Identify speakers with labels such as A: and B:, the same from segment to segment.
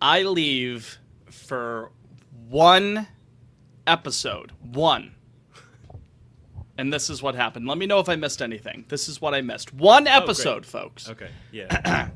A: I leave for one episode. One. And this is what happened. Let me know if I missed anything. This is what I missed. One episode, folks.
B: Okay, yeah.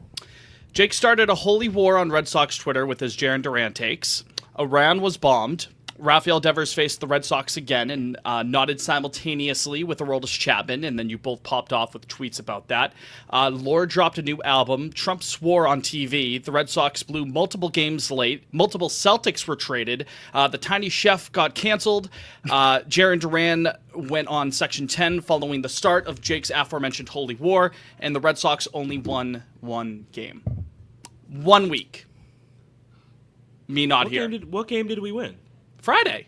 A: Jake started a holy war on Red Sox Twitter with his Jaren Durant takes. Iran was bombed. Rafael Devers faced the Red Sox again and nodded simultaneously with Aroldis Chapman, and then you both popped off with tweets about that. Lord dropped a new album. Trump swore on TV. The Red Sox blew multiple games late. Multiple Celtics were traded. The Tiny Chef got canceled. Jaren Duran went on Section 10 following the start of Jake's aforementioned holy war, and the Red Sox only won one game. 1 week. Me not here.
B: What game did we win?
A: Friday.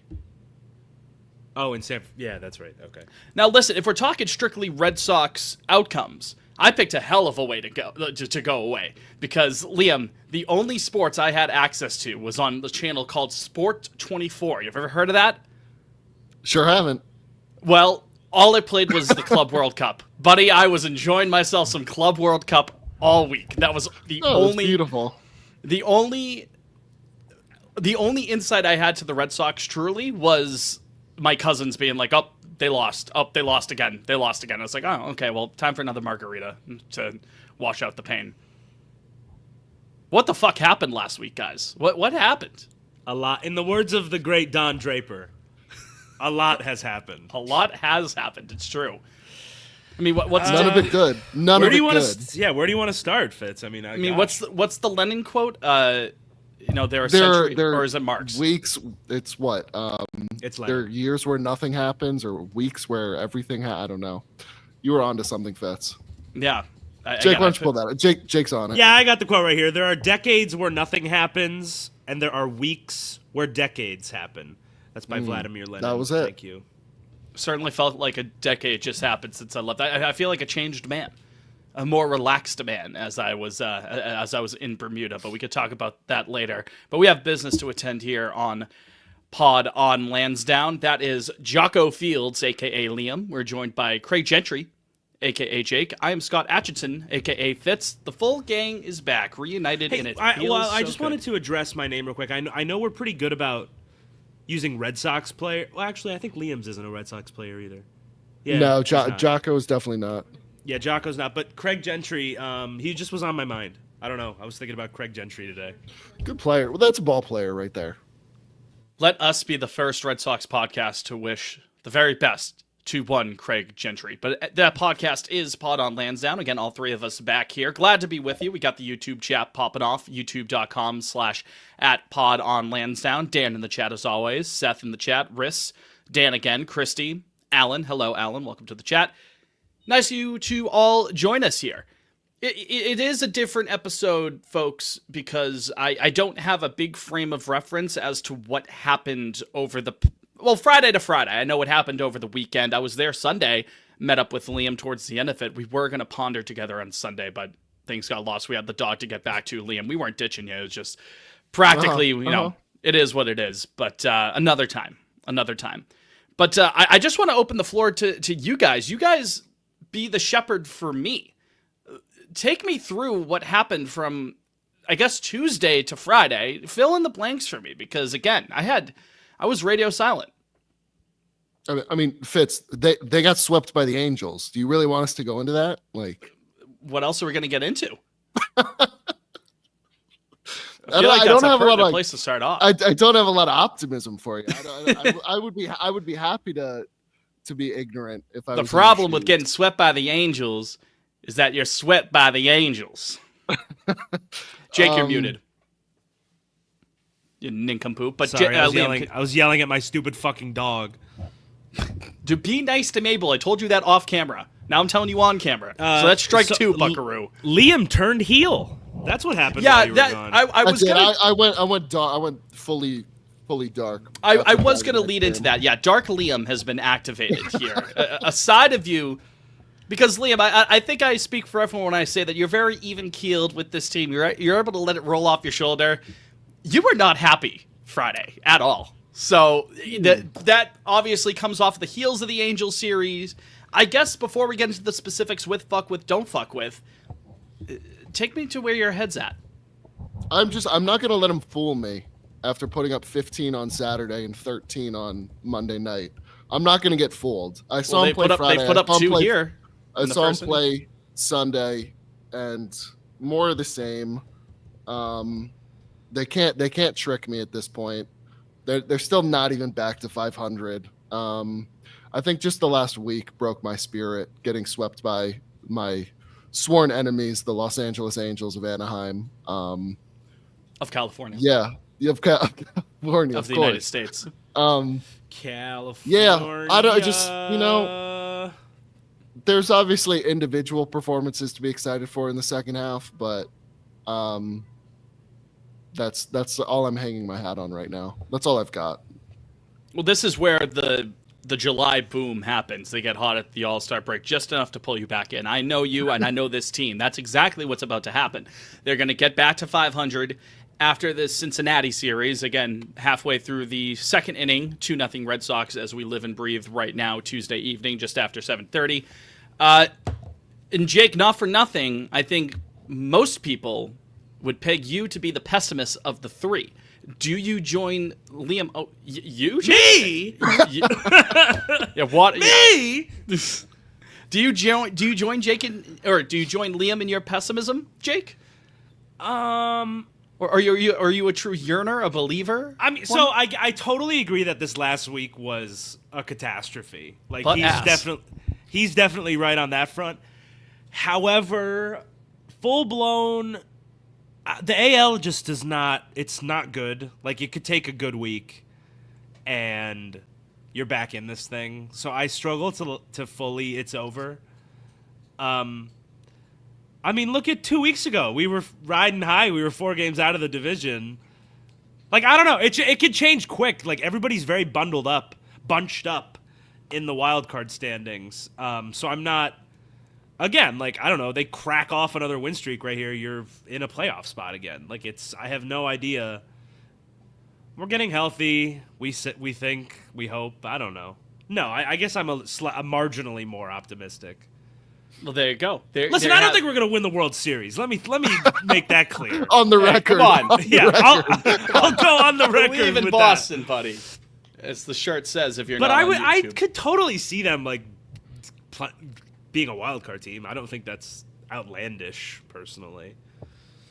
B: Oh, yeah, that's right. Okay.
A: Now listen, if we're talking strictly Red Sox outcomes, I picked a hell of a way to go away because Liam, the only sports I had access to was on the channel called Sport 24. You've ever heard of that?
C: Sure haven't.
A: Well, all it played was the Club World Cup, buddy. I was enjoying myself some Club World Cup all week. That was the only
C: beautiful.
A: The only insight I had to the Red Sox truly was my cousins being like, oh, they lost. Oh, they lost again. They lost again. I was like, oh, okay, well, time for another margarita to wash out the pain. What the fuck happened last week, guys? What happened?
B: A lot. In the words of the great Don Draper, a lot has happened.
A: A lot has happened. It's true. I mean, what's
C: none of it good. None of it good.
B: Yeah, where do you want to start, Fitz? I mean,
A: what's the Lennon quote? They're a century, or is it Marx?
C: Weeks. It's what?
B: It's
C: there are years where nothing happens, or weeks where everything. I don't know. You were onto something, Fitz.
A: Yeah.
C: Jake, why don't you pull that up? Jake's on it.
B: Yeah, I got the quote right here. There are decades where nothing happens, and there are weeks where decades happen. That's by Vladimir Lenin.
C: That was it.
B: Thank you.
A: Certainly felt like a decade just happened since I left. I feel like a changed man. A more relaxed man as I was in Bermuda, but we could talk about that later. But we have business to attend here on Pod on Lansdowne. That is Jocko Fields, aka Liam. We're joined by Craig Gentry, aka Jake. I am Scott Atchison, aka Fitz. The full gang is back, reunited, and
B: I just wanted to address my name real quick. I know we're pretty good about using Red Sox player. Well, actually, I think Liam's isn't a Red Sox player either. Yeah,
C: no, Jocko is definitely not.
B: Yeah, Jocko's not, but Craig Gentry, he just was on my mind. I don't know. I was thinking about Craig Gentry today.
C: Good player. Well, that's a ball player right there.
A: Let us be the first Red Sox podcast to wish the very best to one Craig Gentry. But that podcast is Pod on Lansdowne. Again, all three of us back here. Glad to be with you. We got the YouTube chat popping off, youtube.com/@Pod on Lansdowne. Dan in the chat as always. Seth in the chat. Riss. Dan again. Christy. Alan. Hello, Alan. Welcome to the chat. Nice you to all join us here. It is a different episode, folks, because I don't have a big frame of reference as to what happened over Friday to Friday. I know what happened over the weekend. I was there Sunday, met up with Liam towards the end of it. We were going to ponder together on Sunday, but things got lost. We had the dog to get back to. Liam, we weren't ditching you. It was just practically, it is what it is. But another time. But I just want to open the floor to you guys. You guys be the shepherd for me. Take me through what happened from, I guess, Tuesday to Friday. Fill in the blanks for me, because again, I was radio silent.
C: I mean, Fitz, they got swept by the Angels. Do you really want us to go into that? Like,
A: what else are we going to get into?
C: I don't have a lot of
A: place to start off.
C: I don't have a lot of optimism for you. I would be happy to be ignorant if I.
A: The problem with getting swept by the Angels is that you're swept by the Angels. Jake, you're muted. You nincompoop. But
B: sorry, I was yelling at my stupid fucking dog.
A: Dude, be nice to Mabel. I told you that off camera. Now I'm telling you on camera. So that's strike two, Buckaroo.
B: Liam turned heel. That's what happened.
A: Yeah,
C: I went fully dark.
A: I was going to lead into that. Yeah, Dark Liam has been activated here. A side of you, because Liam, I think I speak for everyone when I say that you're very even-keeled with this team. You're able to let it roll off your shoulder. You were not happy Friday at all. So that obviously comes off the heels of the Angels series. I guess before we get into the specifics with, fuck with, don't fuck with, take me to where your head's at.
C: I'm not gonna let him fool me after putting up 15 on Saturday and 13 on Monday night. I'm not gonna get fooled. I saw him play Friday.
A: They put up 2 here.
C: I saw him play Sunday, and more of the same. They can't trick me at this point. They're still not even back to 500. I think just the last week broke my spirit, getting swept by my sworn enemies, the Los Angeles Angels of Anaheim.
A: Of California.
C: Yeah, of California,
A: of the United States.
B: California.
C: Yeah, I don't just there's obviously individual performances to be excited for in the second half, but that's all I'm hanging my hat on right now. That's all I've got.
A: Well, this is where the July boom happens. They get hot at the All-Star break, just enough to pull you back in. I know you, and I know this team. That's exactly what's about to happen. They're going to get back to 500 after this Cincinnati series. Again, halfway through the second inning, 2-0 Red Sox as we live and breathe right now, Tuesday evening, just after 7:30. And Jake, not for nothing, I think most people would peg you to be the pessimist of the three. Do you join Liam? Oh, you?
B: Me?
A: Yeah, what?
B: Me?
A: Do you join Jake or do you join Liam in your pessimism, Jake? Or are you a true yearner, a believer?
B: I mean, so I totally agree that this last week was a catastrophe. Like he's definitely right on that front. However, full blown. The AL just does not. It's not good. Like, it could take a good week, and you're back in this thing. So I struggle to fully. It's over. I mean, look at 2 weeks ago. We were riding high. We were 4 games out of the division. Like, I don't know. It could change quick. Like, everybody's very bunched up in the wild card standings. So I'm not. Again, like, I don't know, they crack off another win streak right here, you're in a playoff spot again. Like, I have no idea. We're getting healthy. We think, we hope. I don't know. No, I guess I'm a marginally more optimistic.
A: Well, there you go.
B: Listen, I don't think we're going to win the World Series. Let me make that clear.
C: On the record.
A: Come on.
B: I'll go on the record
A: Believe in
B: with
A: Boston,
B: that.
A: buddy. As the shirt says, if you're
B: But
A: not on
B: I
A: YouTube.
B: could totally see them, like, being a wild card team. I don't think that's outlandish, personally.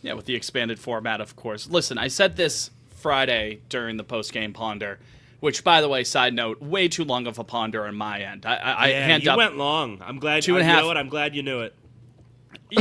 A: Yeah, with the expanded format, of course. Listen, I said this Friday during the post-game ponder, which, by the way, side note, way too long of a ponder on my end.
B: You went long. I'm glad.
A: 2.5.
B: You know what? I'm glad you knew it.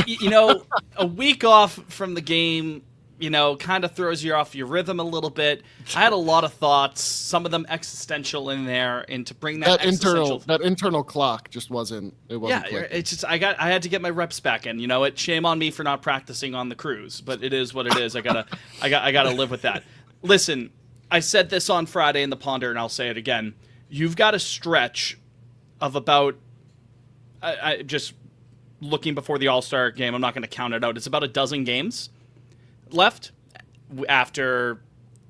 A: You know, a week off from the game, you know, kind of throws you off your rhythm a little bit. I had a lot of thoughts, some of them existential in there, and to bring that
C: internal clock just wasn't. It wasn't.
A: Yeah,
C: clicking.
A: it's just I had to get my reps back in. You know, shame on me for not practicing on the cruise, but it is what it is. I gotta live with that. Listen, I said this on Friday in the ponder, and I'll say it again. You've got a stretch of about. I just looking before the All-Star game. I'm not going to count it out. It's about a dozen games left after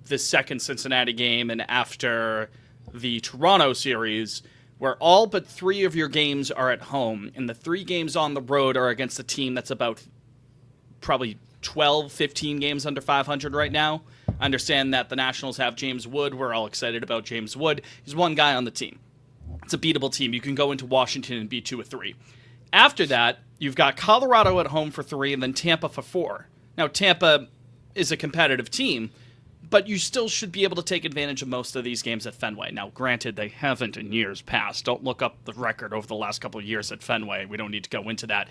A: the second Cincinnati game and after the Toronto series, where all but 3 of your games are at home, and the 3 games on the road are against a team that's about probably 12, 15 games under 500 right now. I understand that the Nationals have James Wood. We're all excited about James Wood. He's one guy on the team. It's a beatable team. You can go into Washington and beat 2 or 3. After that, you've got Colorado at home for 3 and then Tampa for 4. Now, Tampa is a competitive team, but you still should be able to take advantage of most of these games at Fenway. Now, granted, they haven't in years past. Don't look up the record over the last couple of years at Fenway. We don't need to go into that.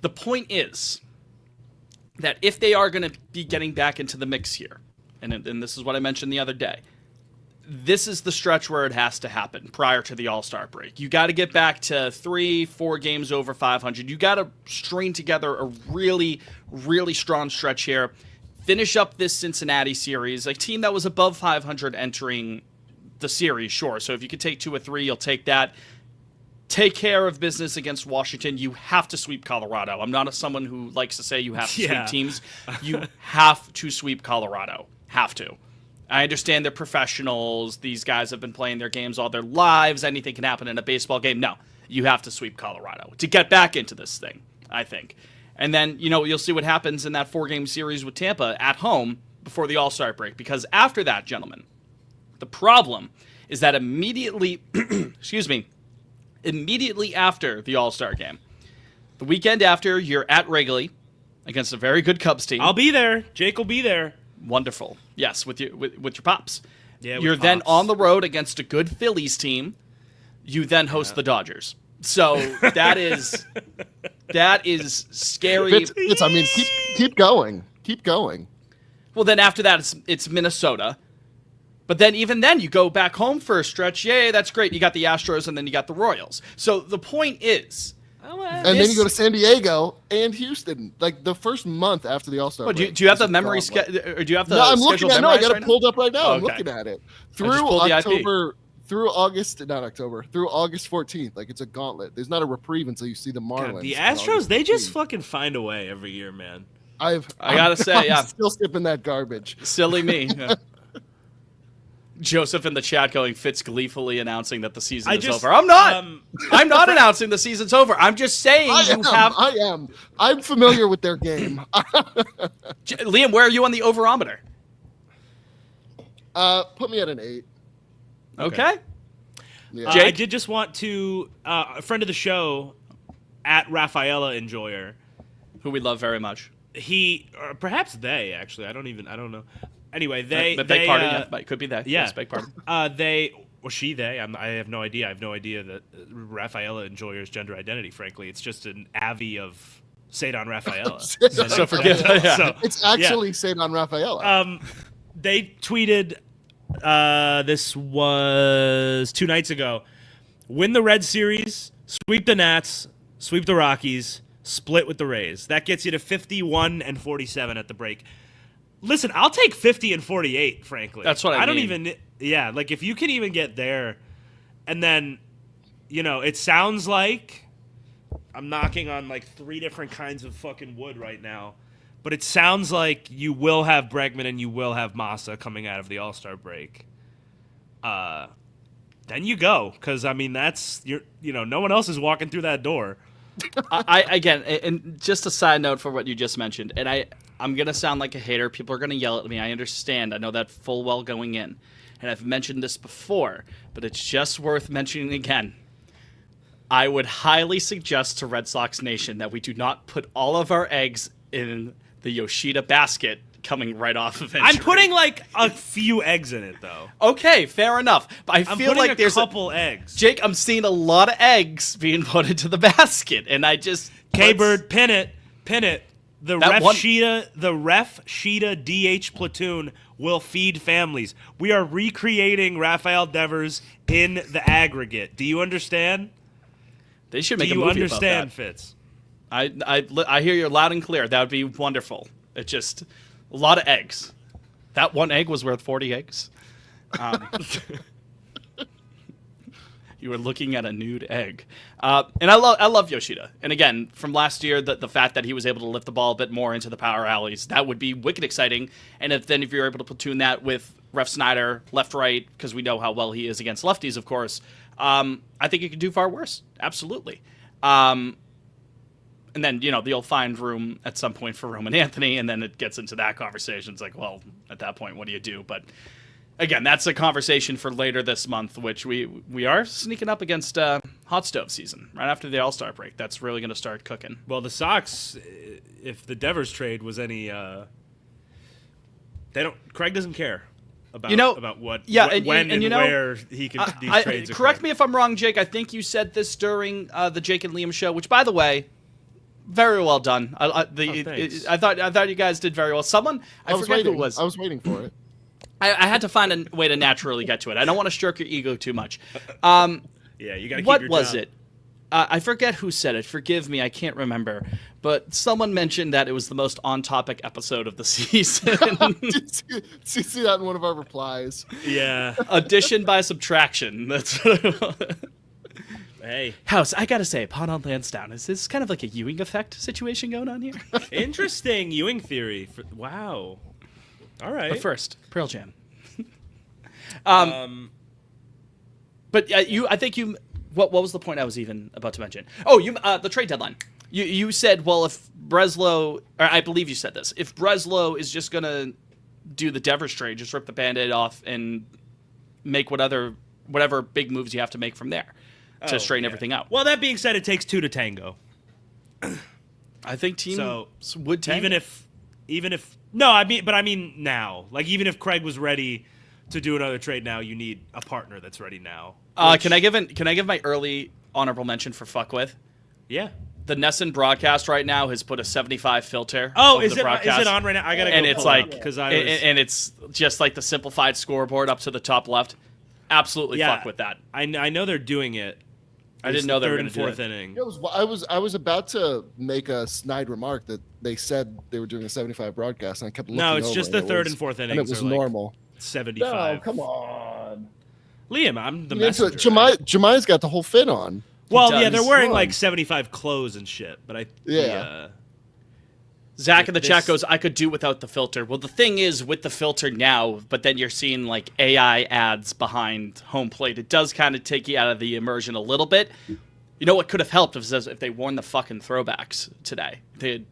A: The point is that if they are going to be getting back into the mix here, and this is what I mentioned the other day, this is the stretch where it has to happen prior to the All-Star break. You got to get back to 3-4 games over 500. You got to string together a really, really strong stretch here. Finish up this Cincinnati series, a team that was above 500 entering the series, sure. So if you could take 2 or 3, you'll take that. Take care of business against Washington. You have to sweep Colorado. I'm not someone who likes to say you have to sweep teams. You have to sweep Colorado. Have to. I understand they're professionals. These guys have been playing their games all their lives. Anything can happen in a baseball game. No, you have to sweep Colorado to get back into this thing, I think. And then, you'll see what happens in that 4-game series with Tampa at home before the All-Star break. Because after that, gentlemen, the problem is that immediately after the All-Star game, the weekend after, you're at Wrigley against a very good Cubs team.
B: I'll be there. Jake will be there.
A: Wonderful. Yes, with your pops.
B: Yeah,
A: you're then on the road against a good Phillies team. You then host the Dodgers. So that is scary.
C: I mean, keep going. Keep going.
A: Well, then after that, it's Minnesota. But then even then, you go back home for a stretch. Yay, that's great. You got the Astros, and then you got the Royals. So the point is...
C: And then you go to San Diego and Houston, like the first month after the All-Star break.
A: Do you have the memory schedule, or do you have the
C: No, I'm looking at it. No, I got it
A: right
C: pulled up right now.
A: Oh,
C: I'm
A: okay.
C: looking at it.
A: Through October,
C: through August 14th. Like, it's a gauntlet. There's not a reprieve until you see the Marlins.
B: God, the Astros, they just fucking find a way every year, man.
A: I gotta say,
C: I'm still skipping that garbage.
A: Silly me. Joseph in the chat going, Fitz gleefully announcing that the season is over. I'm not. I'm not announcing the season's over. I'm just saying
C: I am. I'm familiar with their game.
A: Liam, where are you on the overometer?
C: Put me at an 8.
A: Okay.
C: Yeah.
B: I did just want to a friend of the show at Rafaela Enjoyer,
A: who we love very much.
B: He, or perhaps they actually. I don't know. Anyway,
A: Beg pardon. Yeah, it could be that.
B: Yeah.
A: Yes, beg pardon.
B: They I have no idea. I have no idea that Rafaela Enjoyer's gender identity. Frankly, it's just an avi of Cedon Rafaela.
A: So forgive. Yeah.
B: So,
C: it's actually Cedon Rafaela.
B: They tweeted. This was 2 nights ago. Win the Red Series, sweep the Nats, sweep the Rockies, split with the Rays. That gets you to 51-47 at the break. Listen, I'll take 50 and 48, frankly.
A: That's what I mean.
B: don't even... Yeah, like, if you can even get there, and then, it sounds like I'm knocking on, like, 3 different kinds of fucking wood right now, but it sounds like you will have Bregman and you will have Massa coming out of the All-Star break. Then you go, because, I mean, no one else is walking through that door.
A: Again, and just a side note for what you just mentioned, and I'm going to sound like a hater. People are going to yell at me. I understand. I know that full well going in. And I've mentioned this before, but it's just worth mentioning again. I would highly suggest to Red Sox Nation that we do not put all of our eggs in the Yoshida basket coming right off of it.
B: I'm putting, like, a few eggs in it, though.
A: Okay, fair enough. But I feel like there's
B: a couple eggs.
A: Jake, I'm seeing a lot of eggs being put into the basket, and I just...
B: K-Bird, pin it. The Ref Sheeta DH platoon will feed families. We are recreating Rafael Devers in the aggregate. Do you understand?
A: They should make a movie about that.
B: Do you understand, Fitz?
A: I hear you loud and clear. That would be wonderful. It's just a lot of eggs. That one egg was worth 40 eggs. You were looking at a nude egg. And I love Yoshida. And again, from last year, the fact that he was able to lift the ball a bit more into the power alleys, that would be wicked exciting. And if you're able to platoon that with Ref Snyder, left-right, because we know how well he is against lefties, of course, I think he could do far worse. Absolutely. And then, you'll find room at some point for Roman Anthony, and then it gets into that conversation. It's like, well, at that point, what do you do? But again, that's a conversation for later this month, which we are sneaking up against hot stove season right after the All-Star break. That's really going to start cooking.
B: Well, the Sox, if the Devers trade was any, Craig doesn't care about what, when and where he can these trades.
A: Correct me if I'm wrong, Jake. I think you said this during the Jake and Liam show, which, by the way, very well done. I thought you guys did very well. I forget who it was.
C: I was waiting for it.
A: I had to find a way to naturally get to it. I don't want to stroke your ego too much.
B: Yeah, you got to keep your job.
A: What was it? I forget who said it. Forgive me, I can't remember. But someone mentioned that it was the most on-topic episode of the season.
C: Did you see that in one of our replies?
B: Yeah.
A: Addition by subtraction. That's what it was.
B: Hey.
A: House, I gotta say, Pawn on Lansdowne, is this kind of like a Ewing effect situation going on here?
B: Interesting Ewing theory. Wow. All right.
A: But first, Pearl Jam. But I think you. What was the point I was even about to mention? Oh, the trade deadline. You said, well, if Breslow, or I believe you said this, if Breslow is just going to do the Devers trade, just rip the Band-Aid off and make whatever big moves you have to make from there to straighten everything out.
B: Well, that being said, it takes two to tango.
A: I think teams would tango.
B: Even if no, I mean now. Like, even if Craig was ready to do another trade now, you need a partner that's ready now.
A: Can I give my early honorable mention for fuck with?
B: Yeah.
A: The Nesson broadcast right now has put a 75 filter.
B: Oh, is it on right now? I gotta go.
A: And it's like,
B: because
A: and it's just like the simplified scoreboard up to the top left. Absolutely fuck with that.
B: I know they're doing it.
A: I didn't know they were
B: going to do it. Third and fourth
C: inning. I was about to make a snide remark that they said they were doing a 75 broadcast, and I kept looking.
B: No, it's
C: over
B: just the third and fourth innings.
C: And it was normal.
B: 75.
C: No, come on,
B: Liam. I'm the messenger.
C: Jemiah's got the whole fit on.
B: Well, yeah, they're wearing like 75 clothes and shit, but
A: Zach in the chat goes, I could do without the filter. Well, the thing is with the filter now, but then you're seeing like AI ads behind home plate. It does kind of take you out of the immersion a little bit. You know what could have helped if they worn the fucking throwbacks today. They had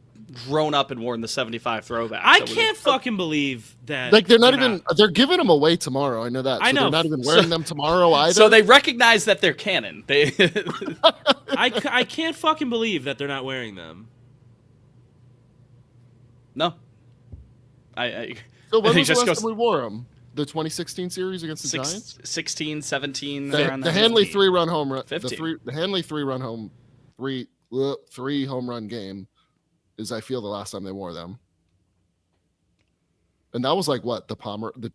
A: grown up and worn the 75 throwbacks.
B: I can't fucking believe that.
C: Like, they're giving them away tomorrow. I know that. So I know. They're not even wearing them tomorrow either.
A: So they recognize that they're canon.
B: I can't fucking believe that they're not wearing them.
A: No.
C: So when was the last time we wore them? The 2016 series against the Giants?
A: 16, 17.
C: The Hanley 3-run home run.
A: 15.
C: The Hanley 3-run three home run game is, I feel, the last time they wore them. And that was like what? That might have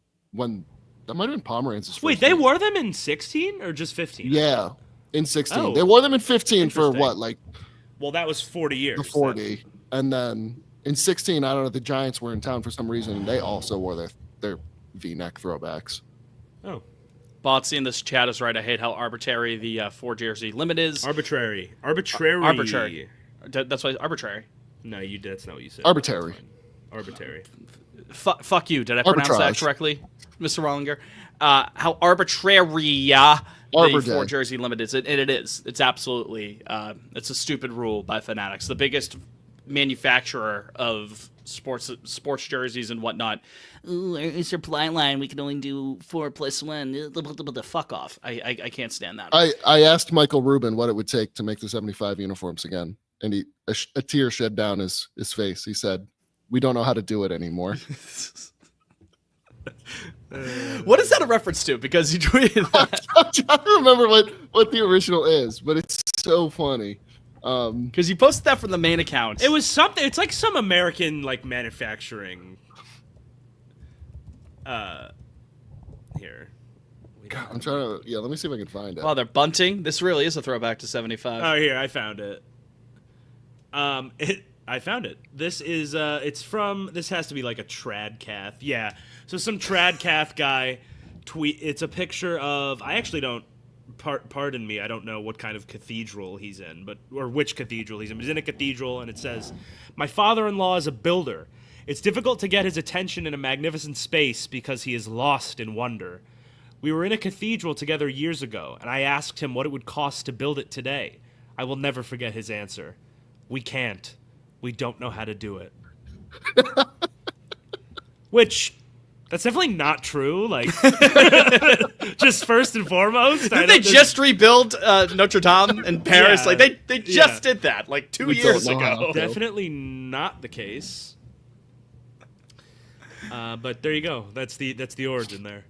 C: been Pomeranz's first
B: Wait, they wore them in 16 or just 15?
C: Yeah, in 16.
B: Oh,
C: they wore them in 15 for what? Like,
B: well, that was 40 years.
C: The 40. And then in 16, I don't know, the Giants were in town for some reason, and they also wore their V-neck throwbacks.
B: Oh.
A: Botsy in this chat is right. I hate how arbitrary the 4 jersey limit is.
B: Arbitrary.
A: That's why it's arbitrary.
B: No, that's not what you said.
C: Arbitrary.
A: Fuck you. Did I pronounce that correctly, Mr. Rollinger? How arbitrary the 4 jersey limit is. And it is. It's absolutely. It's a stupid rule by Fanatics. The biggest manufacturer of sports jerseys and whatnot. Ooh, our supply line, we can only do 4 + 1. The fuck off. I can't stand that.
C: I asked Michael Rubin what it would take to make the 75 uniforms again, and a tear shed down his face. He said, "We don't know how to do it anymore."
A: What is that a reference to? Because you tweeted that.
C: I'm trying to remember what the original is, but it's so funny.
A: Because you posted that from the main account.
B: It was something. It's like some American like manufacturing. Here.
C: God, I'm trying to. Yeah, let me see if I can find it.
A: Wow, they're bunting. This really is a throwback to 75.
B: Oh, here, I found it. I found it. This is it's from. This has to be like a Tradcath. Yeah. So some Tradcath guy tweet. It's a picture of. I actually don't. Pardon me, I don't know what kind of cathedral he's in, or which cathedral he's in. He's in a cathedral, and it says, "My father-in-law is a builder. It's difficult to get his attention in a magnificent space because he is lost in wonder. We were in a cathedral together years ago, and I asked him what it would cost to build it today. I will never forget his answer. We can't. We don't know how to do it." Which... that's definitely not true. Like, just first and foremost,
A: didn't they just rebuild Notre Dame in Paris?
B: Yeah.
A: Like they just did that like 2 years ago.
B: Definitely not the case. But there you go. That's the origin there.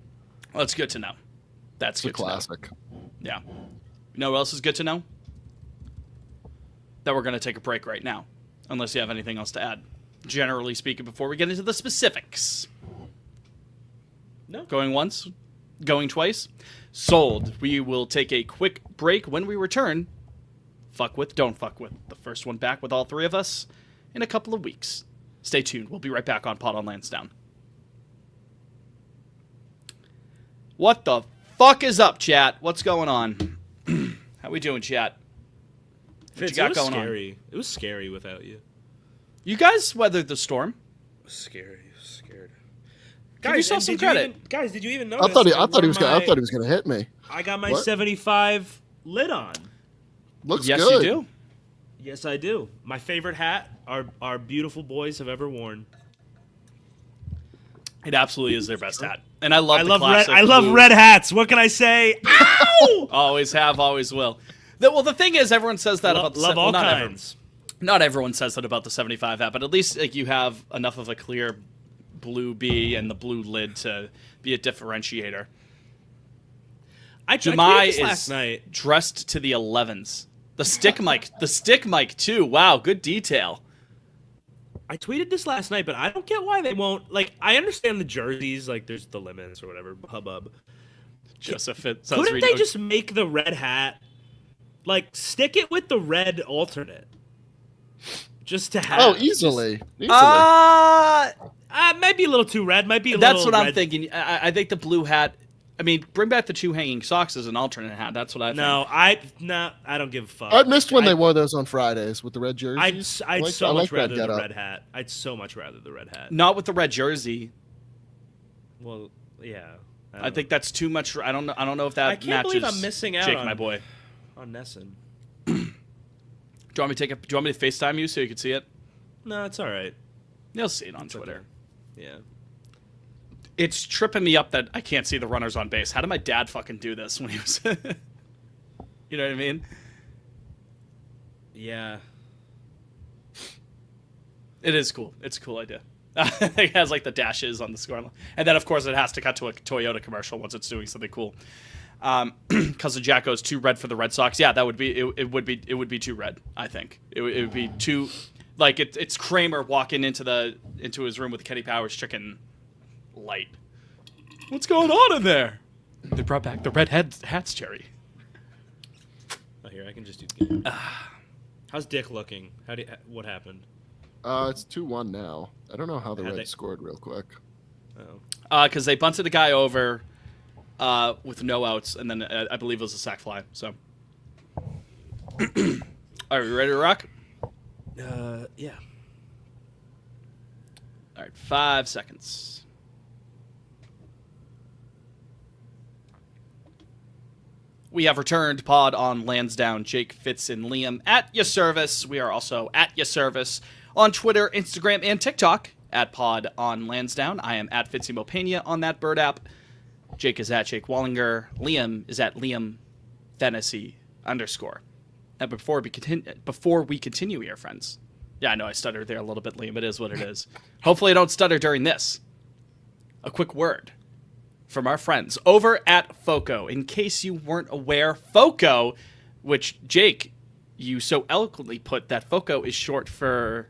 A: Well, that's good to know. That's good.
C: A classic.
A: Yeah. You know what else is good to know? That we're going to take a break right now, unless you have anything else to add. Generally speaking, before we get into the specifics.
B: No.
A: Going once? Going twice? Sold. We will take a quick break. When we return, fuck with, don't fuck with. The first one back with all 3 of us in a couple of weeks. Stay tuned. We'll be right back on Pod on Lansdowne. What the fuck is up, chat? What's going on? How we doing, chat? What you got going
B: scary.
A: on?
B: It was scary without you.
A: You guys weathered the storm.
B: It was scary. Scared.
A: Give yourself some credit.
B: Guys, did you even notice?
C: I thought he was going to hit me.
B: I got my 75 lid on.
C: Looks
A: yes,
C: good.
A: You do.
B: Yes, I do. My favorite hat our beautiful boys have ever worn.
A: It absolutely is their best hat, and I love the
B: red.
A: classic
B: I love
A: blue.
B: red hats. What can I say? Ow!
A: Always have, always will. The thing is, everyone says that about the
B: love all
A: not
B: kinds.
A: Not everyone says that about the 75 hat, but at least like you have enough of a clear blue B and the blue lid to be a differentiator. Jemai
B: is
A: last
B: night.
A: Dressed to the 11s. The stick mic too. Wow, good detail.
B: I tweeted this last night, but I don't get why they won't. Like, I understand the jerseys, like there's the limits or whatever, hubbub.
A: Joseph,
B: couldn't they just make the red hat, like, stick it with the red alternate, just to have?
C: Oh, easily.
B: Might be a little too red. Might be a
A: That's
B: little.
A: what I'm
B: red.
A: thinking. I think the blue hat. I mean, bring back the 2 hanging socks as an alternate hat. That's what I think.
B: No, I don't give a fuck.
C: I missed when they wore those on Fridays with the red jerseys.
B: I'd so much rather the
C: getup.
B: red hat. I'd so much rather the red hat.
A: Not with the red jersey.
B: Well, yeah.
A: I think that's too much. I don't know if that
B: I can't
A: matches.
B: believe I'm missing out
A: Jake,
B: on
A: my boy.
B: on Nesson.
A: Do you want me to FaceTime you so you can see it?
B: No, it's all right.
A: You'll see it on Twitter.
B: Okay. Yeah.
A: It's tripping me up that I can't see the runners on base. How did my dad fucking do this when he was... You know what I mean?
B: Yeah.
A: It is cool. It's a cool idea. It has like the dashes on the score line. And then, of course, it has to cut to a Toyota commercial once it's doing something cool. Cousin Jack goes too red for the Red Sox. Yeah, that would be... It would be too red, I think. It would be too... Like, it's Kramer walking into his room with Kenny Powers chicken... light. What's going on in there? They brought back the red hats, Jerry.
B: Oh, here I can just do. How's Dick looking? What happened?
C: It's 2-1 now. I don't know how the Reds scored real quick.
B: Oh.
A: Because they bunted a guy over with no outs, and then I believe it was a sac fly. So, are we ready to rock?
B: Yeah.
A: All right, 5 seconds. We have returned Pod on Lansdowne. Jake, Fitz, and Liam at your service. We are also at your service on Twitter, Instagram, and TikTok at Pod on Lansdowne. I am at Fitzy Mopania on that bird app. Jake is at Jake Wallinger. Liam is at Liam Fantasy _. And before we continue here, friends. Yeah, I know I stuttered there a little bit, Liam. It is what it is. Hopefully I don't stutter during this. A quick word from our friends over at FOCO. In case you weren't aware, FOCO, which, Jake, you so eloquently put that FOCO is short for...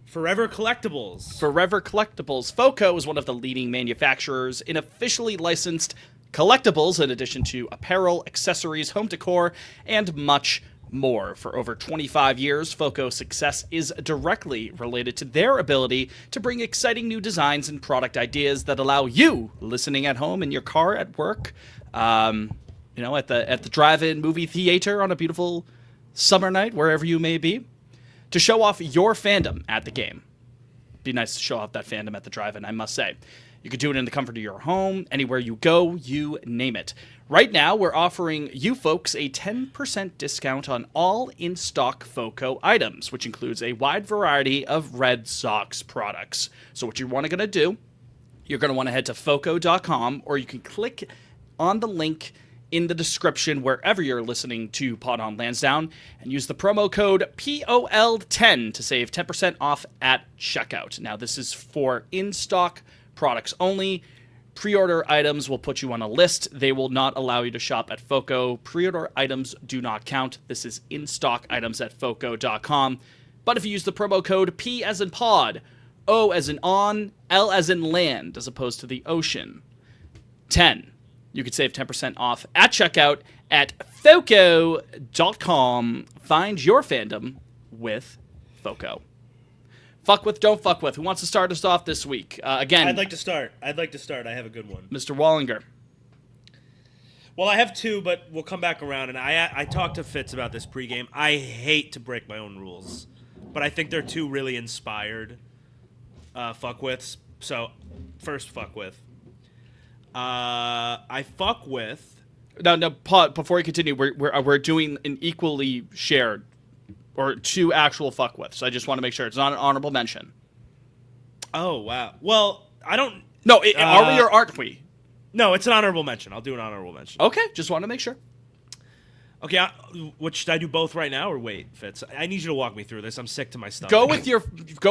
B: Forever Collectibles.
A: Forever Collectibles. FOCO is one of the leading manufacturers in officially licensed collectibles, in addition to apparel, accessories, home decor, and much more. For over 25 years, FOCO's success is directly related to their ability to bring exciting new designs and product ideas that allow you, listening at home, in your car, at work, at the drive-in movie theater on a beautiful summer night, wherever you may be, to show off your fandom at the game. Be nice to show off that fandom at the drive-in, I must say. You could do it in the comfort of your home, anywhere you go, you name it. Right now, we're offering you folks a 10% discount on all in-stock FOCO items, which includes a wide variety of Red Sox products. So what you're going to do, you're going to want to head to foco.com, or you can click on the link in the description wherever you're listening to Pod on Lansdowne, and use the promo code POL10 to save 10% off at checkout. Now, this is for in-stock products only. Pre-order items will put you on a list. They will not allow you to shop at FOCO. Pre-order items do not count. This is in-stock items at foco.com. But if you use the promo code P as in pod, O as in on, L as in land, as opposed to the ocean, 10, you could save 10% off at checkout at foco.com. Find your fandom with FOCO. Fuck with, don't fuck with. Who wants to start us off this week? Again,
B: I'd like to start. I have a good one.
A: Mr. Wallinger.
B: Well, I have two, but we'll come back around. And I talked to Fitz about this pregame. I hate to break my own rules, but I think they're two really inspired fuck withs. So, first fuck with. I fuck with.
A: No, pause, before you continue, we're doing an equally shared or 2 actual fuck with. So I just want to make sure it's not an honorable mention.
B: Oh, wow. Well, I don't...
A: No, are we or aren't we?
B: No, it's an honorable mention. I'll do an honorable mention.
A: Okay, just want to make sure.
B: Okay, what should I do both right now or wait, Fitz? I need you to walk me through this. I'm sick to my stomach.
A: Go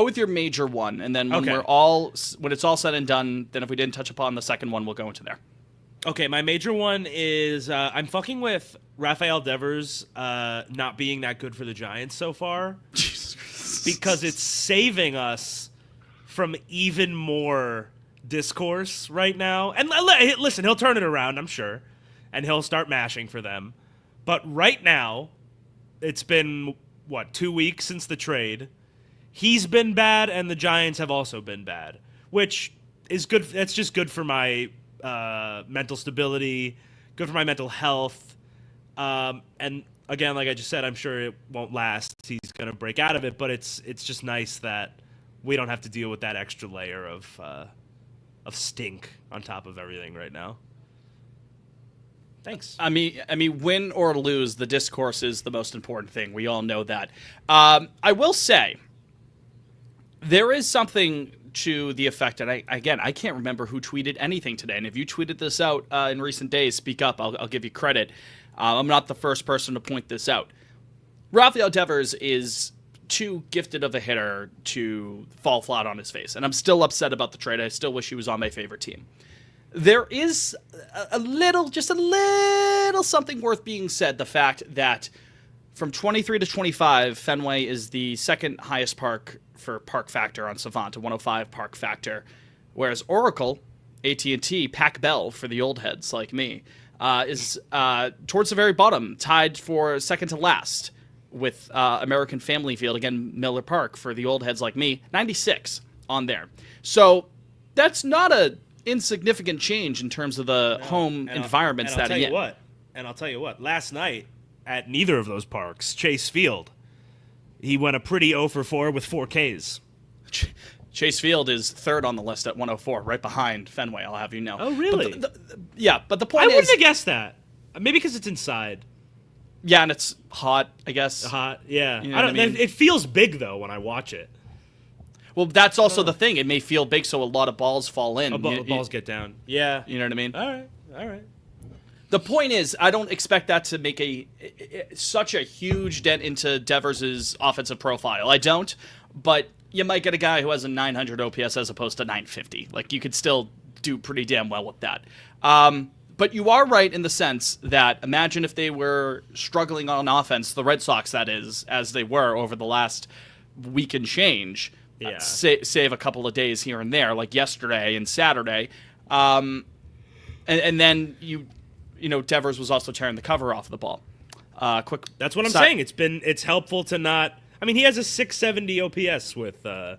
A: with your major one, and then when it's all said and done, then if we didn't touch upon the second one, we'll go into there.
B: Okay, my major one is I'm fucking with Rafael Devers not being that good for the Giants so far. Because it's saving us from even more discourse right now. And listen, he'll turn it around, I'm sure, and he'll start mashing for them. But right now, it's been, 2 weeks since the trade. He's been bad, and the Giants have also been bad, which is good. That's just good for my mental stability, good for my mental health. And again, like I just said, I'm sure it won't last. He's going to break out of it, but it's just nice that we don't have to deal with that extra layer of stink on top of everything right now. Thanks.
A: I mean, win or lose, the discourse is the most important thing. We all know that. I will say, there is something to the effect, and I can't remember who tweeted anything today, and if you tweeted this out in recent days, speak up. I'll give you credit. I'm not the first person to point this out. Rafael Devers is too gifted of a hitter to fall flat on his face, and I'm still upset about the trade. I still wish he was on my favorite team. There is a little something worth being said. The fact that from 23 to 25, Fenway is the second highest park for park factor on Savant, a 105 park factor, whereas Oracle, AT&T, Pac Bell for the old heads like me, is towards the very bottom, tied for second to last with American Family Field, again, Miller Park for the old heads like me, 96 on there. So that's not a insignificant change in terms of the home environments that he in.
B: And I'll tell you what, last night at neither of those parks, Chase Field, he went a pretty 0 for 4 with 4 Ks.
A: Chase Field is third on the list at 104, right behind Fenway, I'll have you know.
B: Oh, really?
A: But the point is...
B: I wouldn't have guessed that. Maybe because it's inside.
A: Yeah, and it's hot, I guess.
B: Hot, yeah.
A: You know what I mean?
B: It feels big, though, when I watch it.
A: Well, that's also the thing. It may feel big, so a lot of balls fall in.
B: Balls get down. Yeah.
A: You know what I mean?
B: All right.
A: The point is, I don't expect that to make such a huge dent into Devers' offensive profile. I don't, but you might get a guy who has a 900 OPS as opposed to 950. Like, you could still do pretty damn well with that. But you are right in the sense that imagine if they were struggling on offense, the Red Sox, that is, as they were over the last week and change.
B: Yeah.
A: Save a couple of days here and there, like yesterday and Saturday. And then Devers was also tearing the cover off the ball.
B: That's what I'm saying. It's helpful to not. I mean, he has a 670 OPS with the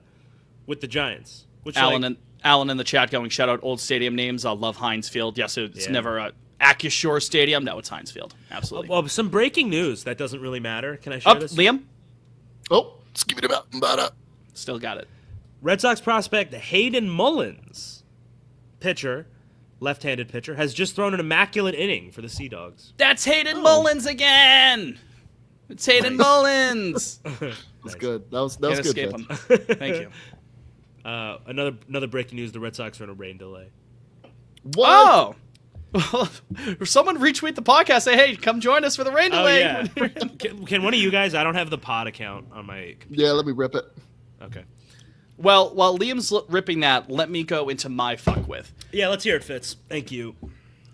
B: Giants. Which
A: Alan in the chat going, shout out old stadium names. I love Heinz Field. Yes, it's never Acusure Stadium. No, it's Heinz Field. Absolutely.
B: Well, some breaking news that doesn't really matter. Can I share this?
A: Liam?
C: Oh, skip it about.
A: Still got it.
B: Red Sox prospect Hayden Mullins, pitcher, left-handed pitcher, has just thrown an immaculate inning for the Sea Dogs.
A: That's Hayden Mullins again. It's Hayden Mullins.
C: That's good. That was good.
A: Escape him. Thank you.
B: Another breaking news: the Red Sox are in a rain delay.
C: What?
A: Oh. Someone retweet the podcast. Say, hey, come join us for the rain delay.
B: Yeah. Can one of you guys? I don't have the pod account on my computer.
C: Yeah, let me rip it.
B: Okay.
A: Well, while Liam's ripping that, let me go into my fuck with.
B: Yeah, let's hear it, Fitz. Thank you.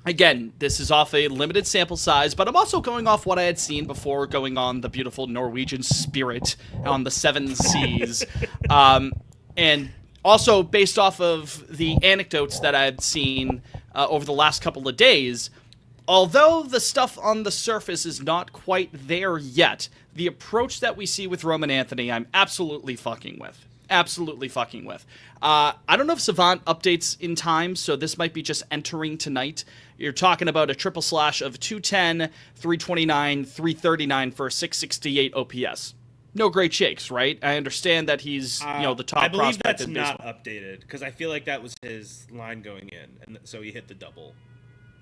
A: Again, this is off a limited sample size, but I'm also going off what I had seen before going on the beautiful Norwegian Spirit on the seven seas. And also based off of the anecdotes that I had seen over the last couple of days, although the stuff on the surface is not quite there yet, the approach that we see with Roman Anthony, I'm absolutely fucking with. Absolutely fucking with. I don't know if Savant updates in time, so this might be just entering tonight. You're talking about a triple slash of 210, 329, 339 for 668 OPS. No great shakes, right? I understand that he's the top
B: I believe
A: prospect
B: that's
A: in
B: not
A: baseball.
B: updated because I feel like that was his line going in, and so he hit the double.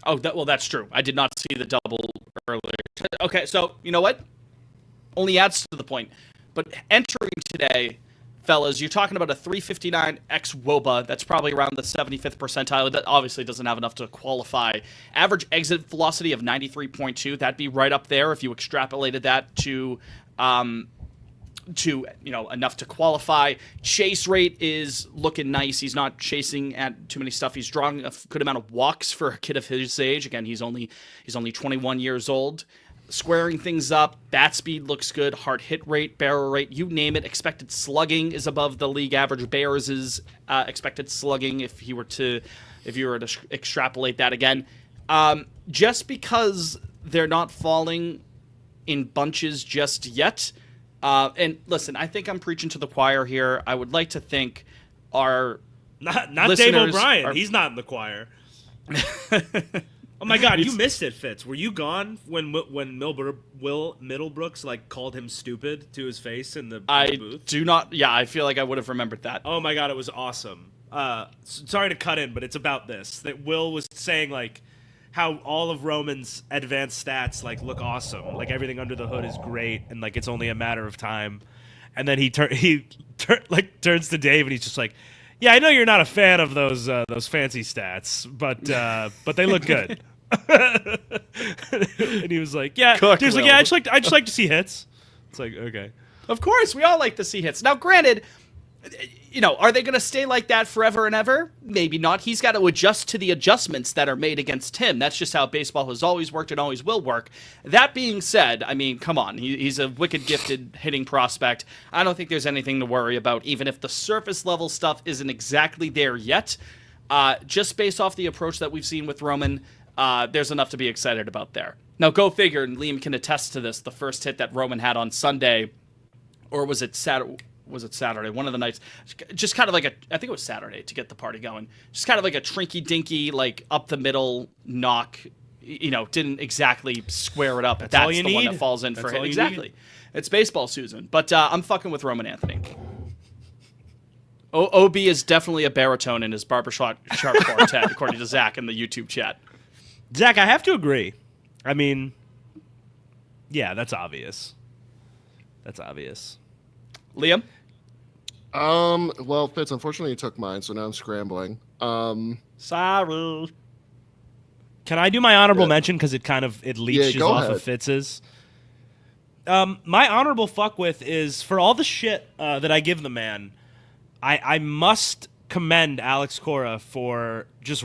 A: Oh, that's true. I did not see the double earlier. Okay, so you know what? only adds to the point. But entering today, fellas, you're talking about a 359 x WOBA. That's probably around the 75th percentile. That obviously doesn't have enough to qualify. Average exit velocity of 93.2. That'd be right up there if you extrapolated that to enough to qualify. Chase rate is looking nice. He's not chasing at too many stuff. He's drawing a good amount of walks for a kid of his age. Again, he's only 21 years old. Squaring things up, bat speed looks good, hard hit rate, barrel rate, you name it. Expected slugging is above the league average. Bears' expected slugging, if you were to extrapolate that again. Just because they're not falling in bunches just yet. And listen, I think I'm preaching to the choir here. I would like to think our
B: not Dave O'Brien. He's not in the choir. Oh my God, you missed it, Fitz. Were you gone when Will Middlebrooks called him stupid to his face in the booth?
A: I do not. Yeah, I feel like I would have remembered that.
B: Oh my God, it was awesome. Sorry to cut in, but it's about this. That Will was saying how all of Roman's advanced stats look awesome. Everything under the hood is great, and it's only a matter of time. And then he turns to Dave, and he's just like, "Yeah, I know you're not a fan of those fancy stats, but they look good." And he was like, "Yeah." He was like, "Yeah, I just like to see hits." It's like, okay,
A: of course, we all like to see hits. Now, granted, are they going to stay like that forever and ever? Maybe not. He's got to adjust to the adjustments that are made against him. That's just how baseball has always worked and always will work. That being said, I mean, come on. He's a wicked gifted hitting prospect. I don't think there's anything to worry about, even if the surface level stuff isn't exactly there yet. Just based off the approach that we've seen with Roman, there's enough to be excited about there. Now, go figure, and Liam can attest to this, the first hit that Roman had on Sunday, or was it Saturday? One of the nights, just kind of I think it was Saturday to get the party going. Just kind of like a trinky-dinky, up the middle knock, didn't exactly square it up. That's the one that falls in for him. Exactly. It's baseball, Susan. But I'm fucking with Roman Anthony. OB is definitely a baritone in his barbershop quartet, according to Zach in the YouTube chat.
B: Zach, I have to agree. I mean, yeah, that's obvious.
A: Liam?
C: Well, Fitz, unfortunately you took mine, so now I'm scrambling.
A: Sorry.
B: Can I do my honorable mention because it leeches off
C: ahead.
B: of Fitz's? My honorable fuck with is, for all the shit that I give the man, I must commend Alex Cora for just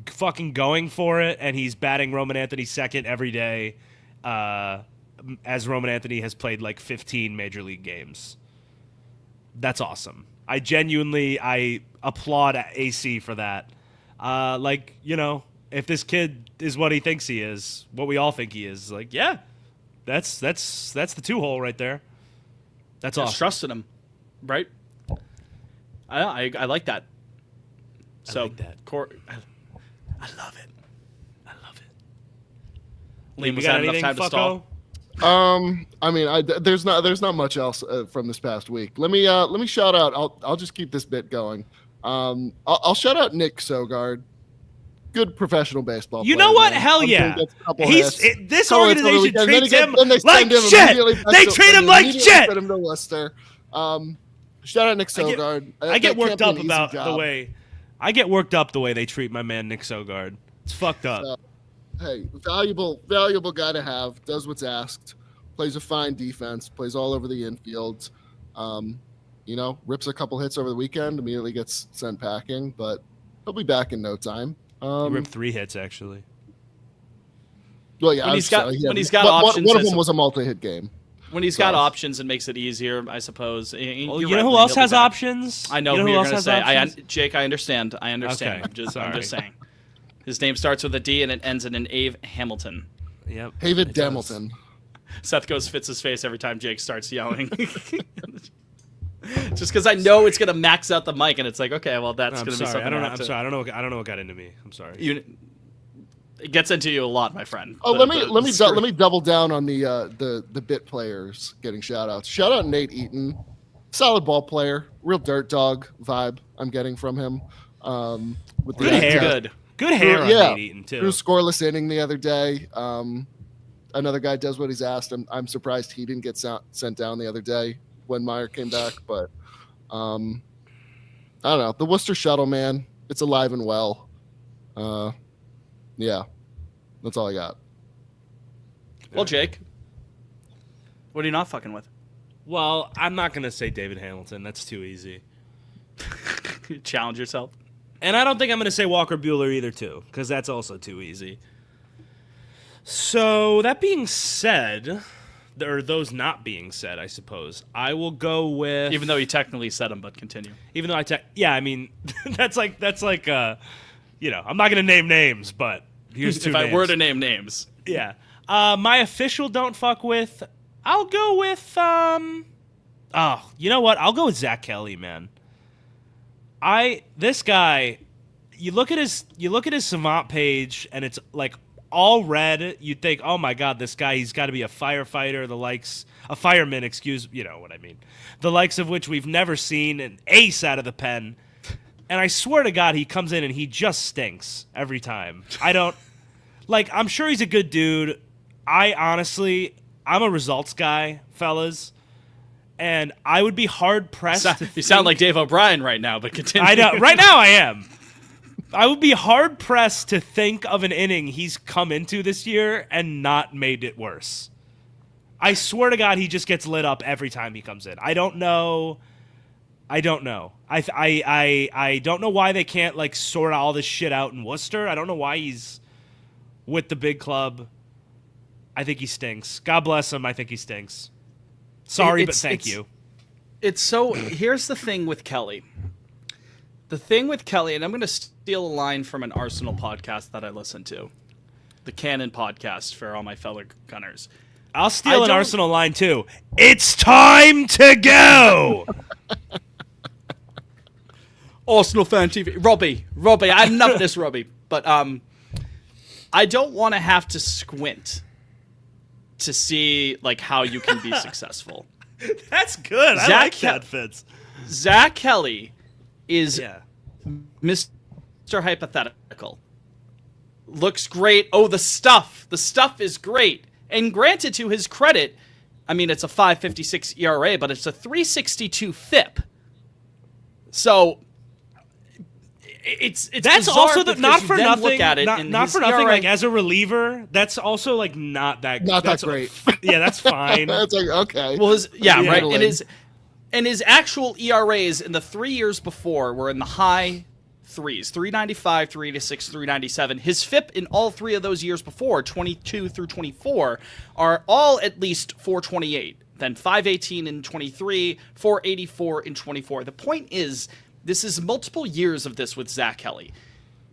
B: fucking going for it, and he's batting Roman Anthony second every day, as Roman Anthony has played 15 major league games. That's awesome. I applaud AC for that. If this kid is what he thinks he is, what we all think he is, yeah, that's the 2-hole right there. That's awesome.
A: Trusting him, right? I like that. So,
B: I like that.
A: I love it.
B: Liam,
A: Liam, was that enough time to stall?
C: I mean, there's not much else from this past week. Let me shout out. I'll just keep this bit going. I'll shout out Nick Sogard, good professional baseball player.
B: You know what?
C: Man.
B: Hell yeah! This
C: So
B: organization treats him like
C: shit.
B: They treat him like shit.
C: Send him to Worcester. Shout out Nick Sogard.
B: I get worked up about the way. I get worked up the way they treat my man Nick Sogard. It's fucked up.
C: Hey, valuable guy to have. Does what's asked. Plays a fine defense. Plays all over the infield. Rips a couple hits over the weekend. Immediately gets sent packing, but he'll be back in no time.
B: He ripped 3 hits actually.
C: Well, yeah.
A: When he's got options,
C: one of them was a multi-hit game.
A: When he's got options, it makes it easier, I suppose.
B: Well, you know who else has options?
A: I know who you're going to say. Jake, I understand. Okay. I'm just saying. His name starts with a D and it ends in an Ave Hamilton.
B: Yep.
C: David Hamilton.
A: Seth goes Fitz's face every time Jake starts yelling. Just because I know it's going to max out the mic, and it's like, okay, well, that's going to be something.
B: I don't know what got into me. I'm sorry.
A: It gets into you a lot, my friend.
C: Oh, let me double down on the bit players getting shout outs. Shout out Nate Eaton, solid ball player, real dirt dog vibe I'm getting from him.
B: With good hair. Good hair on Nate Eaton too.
C: Threw scoreless inning the other day. another guy does what he's asked. I'm surprised he didn't get sent down the other day when Meyer came back. But I don't know. The Worcester Shuttle, man, it's alive and well. Yeah, that's all I got.
A: Well, Jake, what are you not fucking with?
B: Well, I'm not going to say David Hamilton. That's too easy.
A: Challenge yourself.
B: And I don't think I'm going to say Walker Buehler either, too, because that's also too easy. So, that being said, or those not being said, I suppose, I will go with...
A: Even though you technically said them, but continue.
B: Even though yeah, I mean, that's like, you know, I'm not going to name names, but here's two names.
A: If I were to name names.
B: Yeah. My official don't fuck with, I'll go with, you know what? I'll go with Zach Kelly, man. This guy, you look at his Savant page, and it's like all red. You'd think, oh my God, this guy, he's got to be a firefighter, a fireman, you know what I mean. The likes of which we've never seen, an ace out of the pen. And I swear to God, he comes in and he just stinks every time. I'm sure he's a good dude. I'm a results guy, fellas. And I would be hard pressed.
A: You sound like Dave O'Brien right now, but continue.
B: I know. Right now I am. I would be hard pressed to think of an inning he's come into this year and not made it worse. I swear to God, he just gets lit up every time he comes in. I don't know. I don't know why they can't sort all this shit out in Worcester. I don't know why he's with the big club. I think he stinks. God bless him. I think he stinks. Sorry, but thank you.
A: Here's the thing with Kelly. The thing with Kelly, and I'm going to steal a line from an Arsenal podcast that I listen to, the Cannon podcast for all my fellow Gunners.
B: I'll steal an Arsenal line too. It's time to go.
A: Arsenal fan TV. Robbie, I had enough of this, Robbie. But I don't want to have to squint to see how you can be successful.
B: That's good. I like that, Fitz.
A: Zach Kelly is Mr. Hypothetical. Looks great. Oh, the stuff is great. And granted, to his credit, I mean, it's a 5.56 ERA, but it's a 3.62 FIP. So it's
B: that's also not for nothing.
A: Look at it
B: not for nothing.
A: ERA,
B: As a reliever, that's also not that
C: great.
B: Yeah, that's fine.
C: That's okay.
A: Well, right. And his actual ERAs in the 3 years before were in the high threes, 395, 386, 397. His FIP in all 3 of those years before, 22 through 24, are all at least 428. Then 518 in 23, 484 in 24. The point is, this is multiple years of this with Zach Kelly.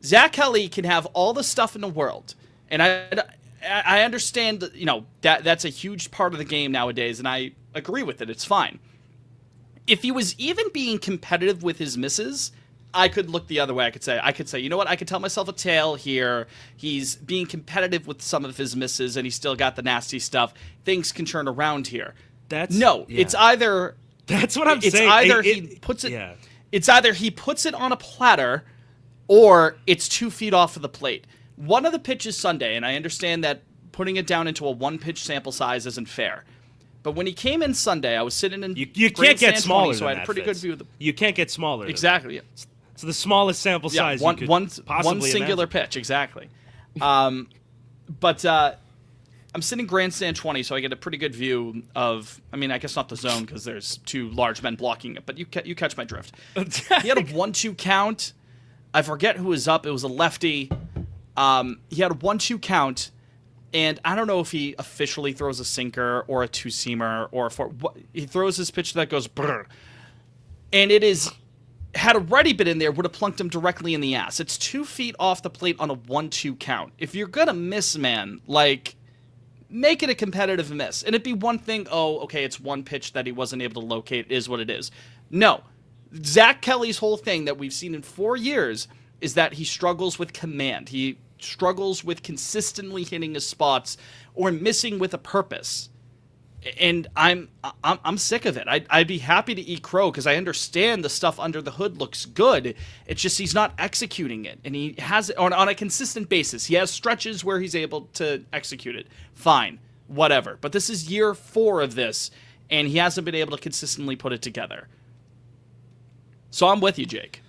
A: Zach Kelly can have all the stuff in the world, and I understand that that's a huge part of the game nowadays, and I agree with it. It's fine. If he was even being competitive with his misses, I could look the other way. I could say, you know what? I could tell myself a tale here. He's being competitive with some of his misses, and he's still got the nasty stuff. Things can turn around here. It's either.
B: That's what I'm saying.
A: It's either he puts it. Yeah. It's either he puts it on a platter, or it's 2 feet off of the plate. One of the pitches Sunday, and I understand that putting it down into a 1-pitch sample size isn't fair. But when he came in Sunday, I was sitting in
B: you can't get smaller
A: 20, so I had a pretty good view of the.
B: You can't get smaller.
A: Exactly.
B: So the smallest sample size.
A: One singular pitch. Exactly. But I'm sitting grandstand 20, so I get a pretty good view of. I mean, I guess not the zone because there's 2 large men blocking it, but you catch my drift. He had a 1-2 count. I forget who was up. It was a lefty. He had a 1-2 count. And I don't know if he officially throws a sinker or a 2-seamer or he throws his pitch that goes brr. And had already been in there, would have plunked him directly in the ass. It's 2 feet off the plate on a 1-2 count. If you're going to miss, man, make it a competitive miss. And it'd be one thing, it's one pitch that he wasn't able to locate. It is what it is. No. Zach Kelly's whole thing that we've seen in 4 years is that he struggles with command. He struggles with consistently hitting his spots or missing with a purpose. And I'm sick of it. I'd be happy to eat crow because I understand the stuff under the hood looks good. It's just he's not executing it. And he has it on a consistent basis. He has stretches where he's able to execute it. Fine. whatever. But this is year 4 of this, and he hasn't been able to consistently put it together. So I'm with you, Jake.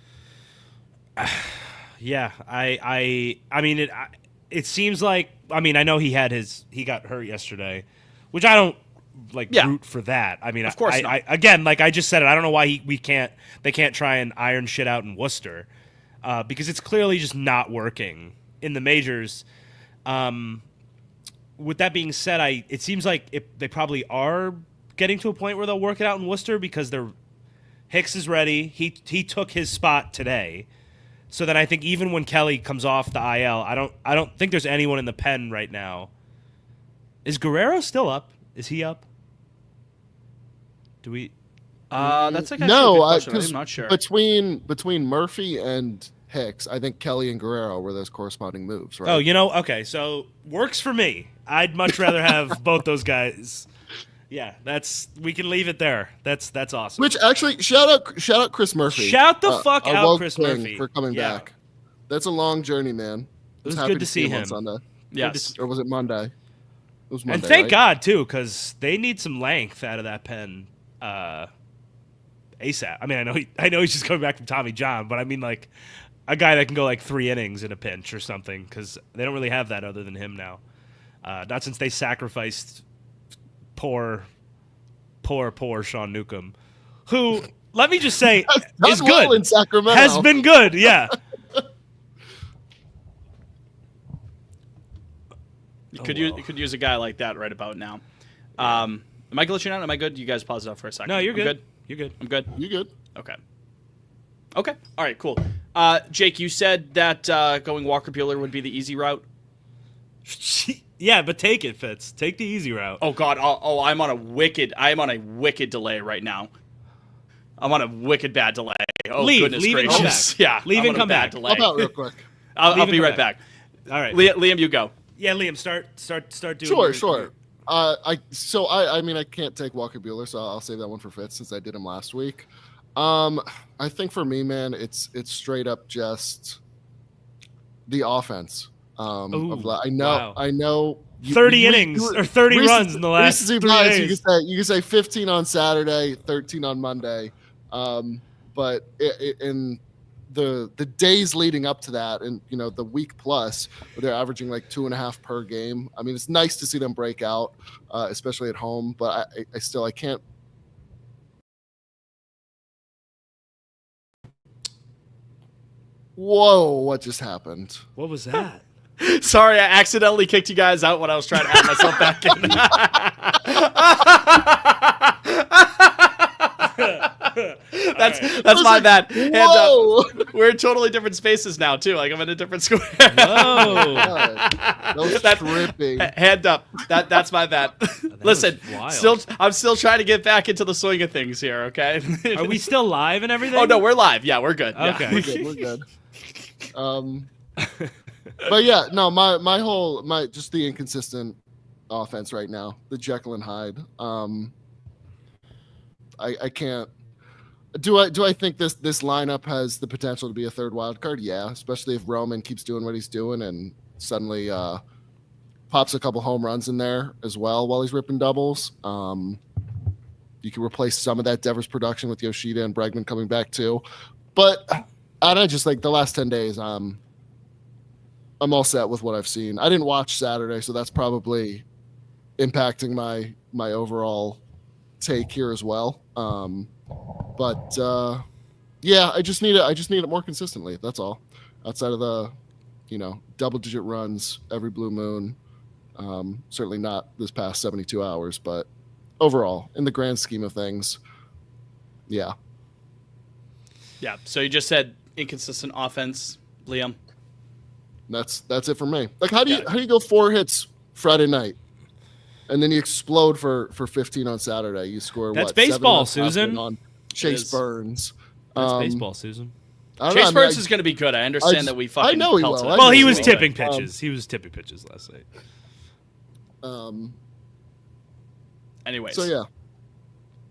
B: Yeah, I mean, it seems like, I mean, I know he got hurt yesterday, which I don't root for that. I mean,
A: of course not.
B: Again, like I just said it, I don't know why they can't try and iron shit out in Worcester, because it's clearly just not working in the majors. With that being said, it seems like they probably are getting to a point where they'll work it out in Worcester, because Hicks is ready. He took his spot today. So then I think even when Kelly comes off the IL, I don't think there's anyone in the pen right now. Is Guerrero still up? Is he up? Do we?
A: That's like no,
C: because
A: I'm not sure.
C: Between Murphy and Hicks, I think Kelly and Guerrero were those corresponding moves, right?
B: Oh, okay, so works for me. I'd much rather have both those guys. Yeah, we can leave it there. That's awesome.
C: Which actually, shout out Chris Murphy.
B: Shout the fuck out Chris Murphy
C: for coming back. That's a long journey, man.
B: It was good to see him
C: on Sunday.
A: Yes,
C: or was it Monday? It was Monday.
B: And thank
C: right?
B: God too, because they need some length out of that pen ASAP. I mean, I know he's just coming back from Tommy John, but I mean like a guy that can go like 3 innings in a pinch or something, because they don't really have that other than him now. Not since they sacrificed poor Sean Newcomb, who, let me just say, is good.
C: In Sacramento.
B: Has been good, yeah.
A: You could use a guy like that right about now. Am I glitching out? Am I good? You guys pause it out for a second.
B: No, you're good.
A: You're good. I'm good.
C: You good?
A: Okay. All right. Cool. Jake, you said that going Walker Buehler would be the easy route.
B: Yeah, but take it, Fitz. Take the easy route.
A: Oh God. I'm on a wicked delay right now. I'm on a wicked bad delay. Oh, goodness gracious.
B: And come back.
A: Yeah.
B: Leave and come back.
A: Delay.
C: Help out real quick.
A: I'll be right back.
B: All right.
A: Liam, you go.
B: Yeah, Liam, start doing.
C: Sure. I mean, I can't take Walker Buehler, so I'll save that one for Fitz since I did him last week. I think for me, man, it's straight up just the offense. I know.
B: 30 innings or 30 runs in the last 3 days.
C: You can say 15 on Saturday, 13 on Monday, but in the days leading up to that, and the week plus, where they're averaging like 2.5 per game. I mean, it's nice to see them break out, especially at home. But I can't. Whoa! What just happened?
B: What was that?
A: Sorry, I accidentally kicked you guys out when I was trying to add myself back in. That's my bad.
C: Whoa!
A: We're in totally different spaces now too. Like I'm in a different square.
B: Whoa!
C: That was tripping.
A: Hand up. That's my bad. Listen, I'm still trying to get back into the swing of things here. Okay.
B: Are we still live and everything?
A: Oh no, we're live. Yeah, we're good.
B: Okay,
A: yeah.
C: We're good. But yeah, no, my just the inconsistent offense right now, the Jekyll and Hyde. I can't. Do I think this lineup has the potential to be a third wild card? Yeah, especially if Roman keeps doing what he's doing and suddenly pops a couple home runs in there as well while he's ripping doubles. You can replace some of that Devers production with Yoshida and Bregman coming back too. But I don't know, just like the last 10 days, I'm all set with what I've seen. I didn't watch Saturday, so that's probably impacting my overall take here as well. But yeah, I just need it more consistently. That's all. Outside of the, double-digit runs every blue moon. Certainly not this past 72 hours, but overall, in the grand scheme of things, yeah.
A: Yeah. So you just said inconsistent offense, Liam.
C: That's it for me. Like, how do you go 4 hits Friday night, and then you explode for 15 on Saturday? You score
B: That's baseball, Susan.
C: On Chase Burns.
B: That's baseball, Susan.
A: Chase Burns is going to be good. I understand that we fucking.
C: I know he will.
B: Well, he was tipping pitches. He was tipping pitches last night.
A: Anyways.
C: So yeah.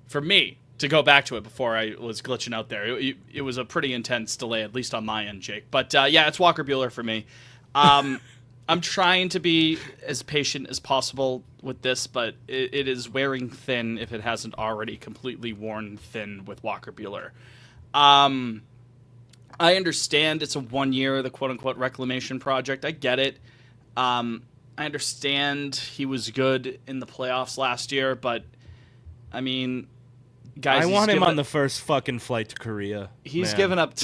A: For me, to go back to it before I was glitching out there, it was a pretty intense delay, at least on my end, Jake. But yeah, it's Walker Buehler for me. I'm trying to be as patient as possible with this, but it is wearing thin if it hasn't already completely worn thin with Walker Buehler. I understand it's a 1 year, the quote-unquote reclamation project. I get it. I understand he was good in the playoffs last year, but, I mean, guys...
B: I want him on the first fucking flight to Korea.
A: He's given up...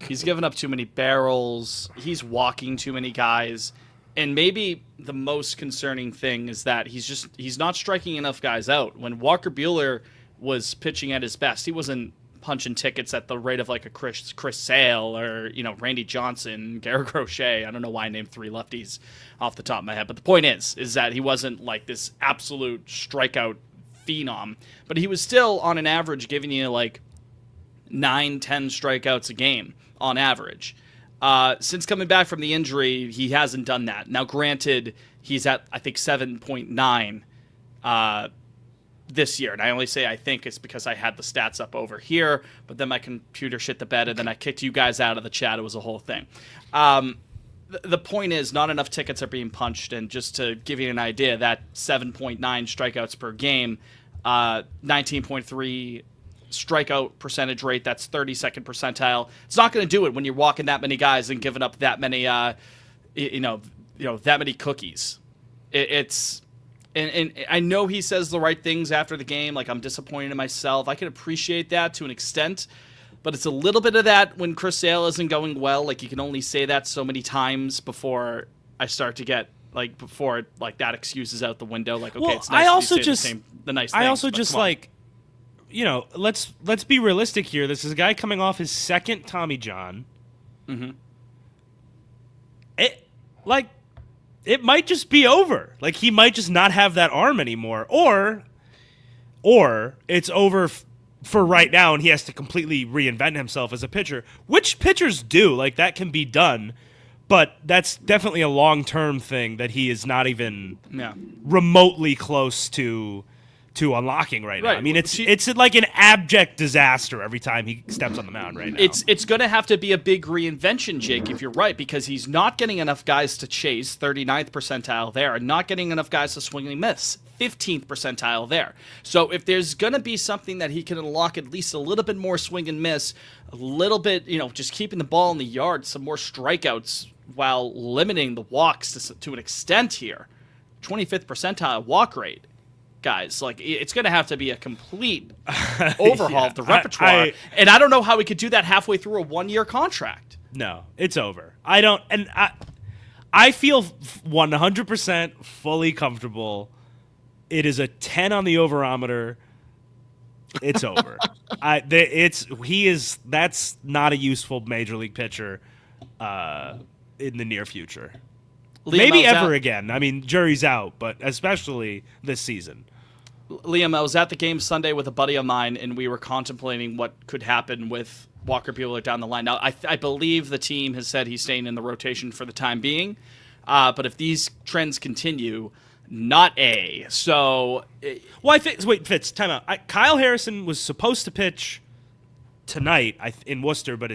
A: He's given up too many barrels. He's walking too many guys. And maybe the most concerning thing is that he's not striking enough guys out. When Walker Buehler was pitching at his best, he wasn't punching tickets at the rate of like a Chris Sale or, Randy Johnson, Garrett Crochet. I don't know why I named 3 lefties off the top of my head. But the point is that he wasn't like this absolute strikeout phenom. But he was still on an average giving you like 9-10 strikeouts a game on average. Since coming back from the injury, he hasn't done that. Now, granted, he's at, I think, 7.9 this year. And I only say I think it's because I had the stats up over here, but then my computer shit the bed, and then I kicked you guys out of the chat. It was a whole thing. The point is, not enough tickets are being punched, and just to give you an idea, that 7.9 strikeouts per game, 19.3 strikeout percentage rate, that's 32nd percentile. It's not going to do it when you're walking that many guys and giving up that many that many cookies. It's and I know he says the right things after the game, like I'm disappointed in myself. I can appreciate that to an extent, but it's a little bit of that when Chris Sale isn't going well. Like, you can only say that so many times before I start to get before that excuse is out the window. Like, okay,
B: well,
A: it's nice
B: I also
A: to say
B: just
A: the nice things,
B: I also just like, let's be realistic here. This is a guy coming off his second Tommy John.
A: Mm-hmm.
B: It might just be over. Like, he might just not have that arm anymore, or it's over for right now, and he has to completely reinvent himself as a pitcher, which pitchers do. Like, that can be done, but that's definitely a long-term thing that he is not even remotely close to unlocking right now. I mean, it's like an abject disaster every time he steps on the mound right now.
A: It's going to have to be a big reinvention, Jake, if you're right, because he's not getting enough guys to chase, 39th percentile there, and not getting enough guys to swing and miss, 15th percentile there. So if there's going to be something that he can unlock at least a little bit more swing and miss, a little bit, just keeping the ball in the yard, some more strikeouts while limiting the walks to an extent here, 25th percentile walk rate. Guys, like, it's going to have to be a complete overhaul of the repertoire. And I don't know how we could do that halfway through a 1-year contract.
B: No, it's over. I feel 100% fully comfortable. It is a 10 on the overometer. It's over. That's not a useful major league pitcher in the near future. Maybe ever again. I mean, jury's out, but especially this season.
A: Liam, I was at the game Sunday with a buddy of mine, and we were contemplating what could happen with Walker Buehler down the line. Now, I believe the team has said he's staying in the rotation for the time being, but if these trends continue, not A. So,
B: well, I think. Wait, Fitz, time out. Kyle Harrison was supposed to pitch tonight in Worcester, but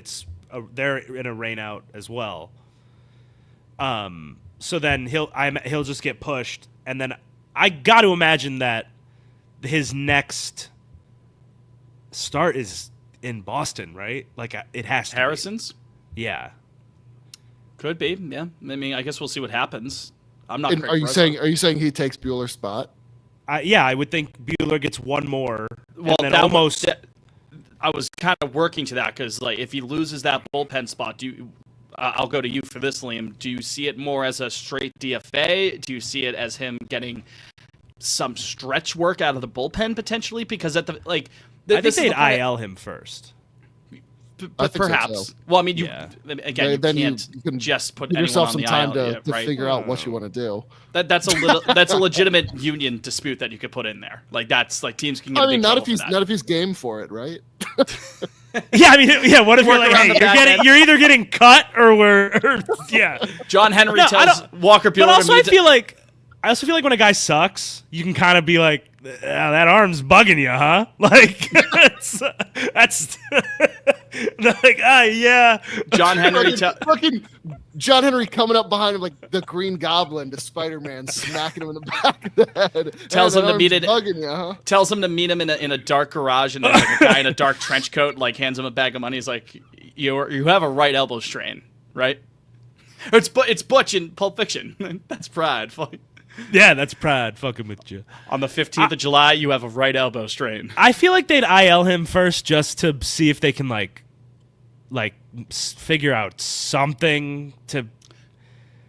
B: they're in a rainout as well. So then he'll just get pushed, and then I got to imagine that his next start is in Boston, right? Like, it has to
A: Harrison's?
B: Be. Yeah.
A: Could be, yeah. I mean, I guess we'll see what happens. I'm not.
C: Are you saying he takes Buehler's spot?
B: Yeah, I would think Buehler gets one more.
A: Well,
B: and then almost.
A: I was kind of working to that because, like, if he loses that bullpen spot, I'll go to you for this, Liam. Do you see it more as a straight DFA? Do you see it as him getting some stretch work out of the bullpen potentially? Because I think
B: they'd IL him first.
A: But perhaps. So. Well, I mean, again, you can just put anyone
C: yourself
A: on
C: some
A: the
C: time
A: IL,
C: to figure out what you want to do.
A: That's a legitimate union dispute that you could put in there. Like, that's like teams can. Get
C: not if he's game for it, right?
B: Yeah, I mean, yeah. What if you're like, hey, you're either getting cut or yeah.
A: John Henry tells Walker Buehler.
B: But also, I feel like when a guy sucks, you can kind of be like, that arm's bugging you, huh? Like, that's like, yeah.
A: John Henry.
C: Fucking John Henry coming up behind him like the Green Goblin to Spider-Man, smacking him in the back of the head.
A: Tells him to meet it.
C: Bugging you, huh?
A: Tells him to meet him in a dark garage, and there's like a guy in a dark trench coat, like hands him a bag of money. He's like, you have a right elbow strain, right? It's Butch in Pulp Fiction. That's Pride.
B: Yeah, that's Pride fucking with you.
A: On the 15th of July, you have a right elbow strain.
B: I feel like they'd IL him first just to see if they can like figure out something to.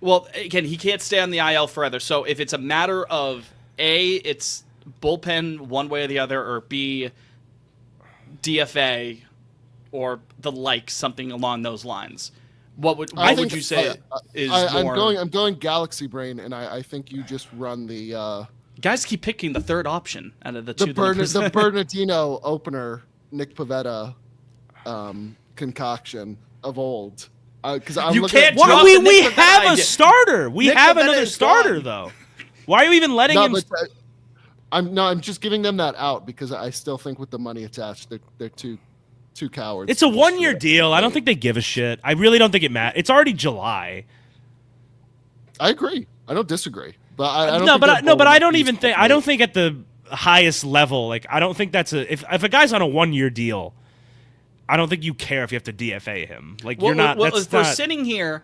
A: Well, again, he can't stay on the IL forever. So if it's a matter of A, it's bullpen one way or the other, or B, DFA, or the like, something along those lines. What would you say is more?
C: I'm going Galaxy Brain, and I think you just run the
A: guys keep picking the third option out of the two.
C: The Bernardino opener, Nick Pivetta concoction of old. Because
A: you can't.
B: We have a starter. We have another starter though. Why are you even letting him?
C: I'm just giving them that out because I still think with the money attached, they're too cowards.
B: It's a 1-year deal. I don't think they give a shit. I really don't think it matters. It's already July.
C: I agree. I don't disagree. But I
B: don't even think. I don't think at the highest level. Like I don't think that's if a guy's on a 1-year deal, I don't think you care if you have to DFA him. Like you're not.
A: Well, if we're sitting here,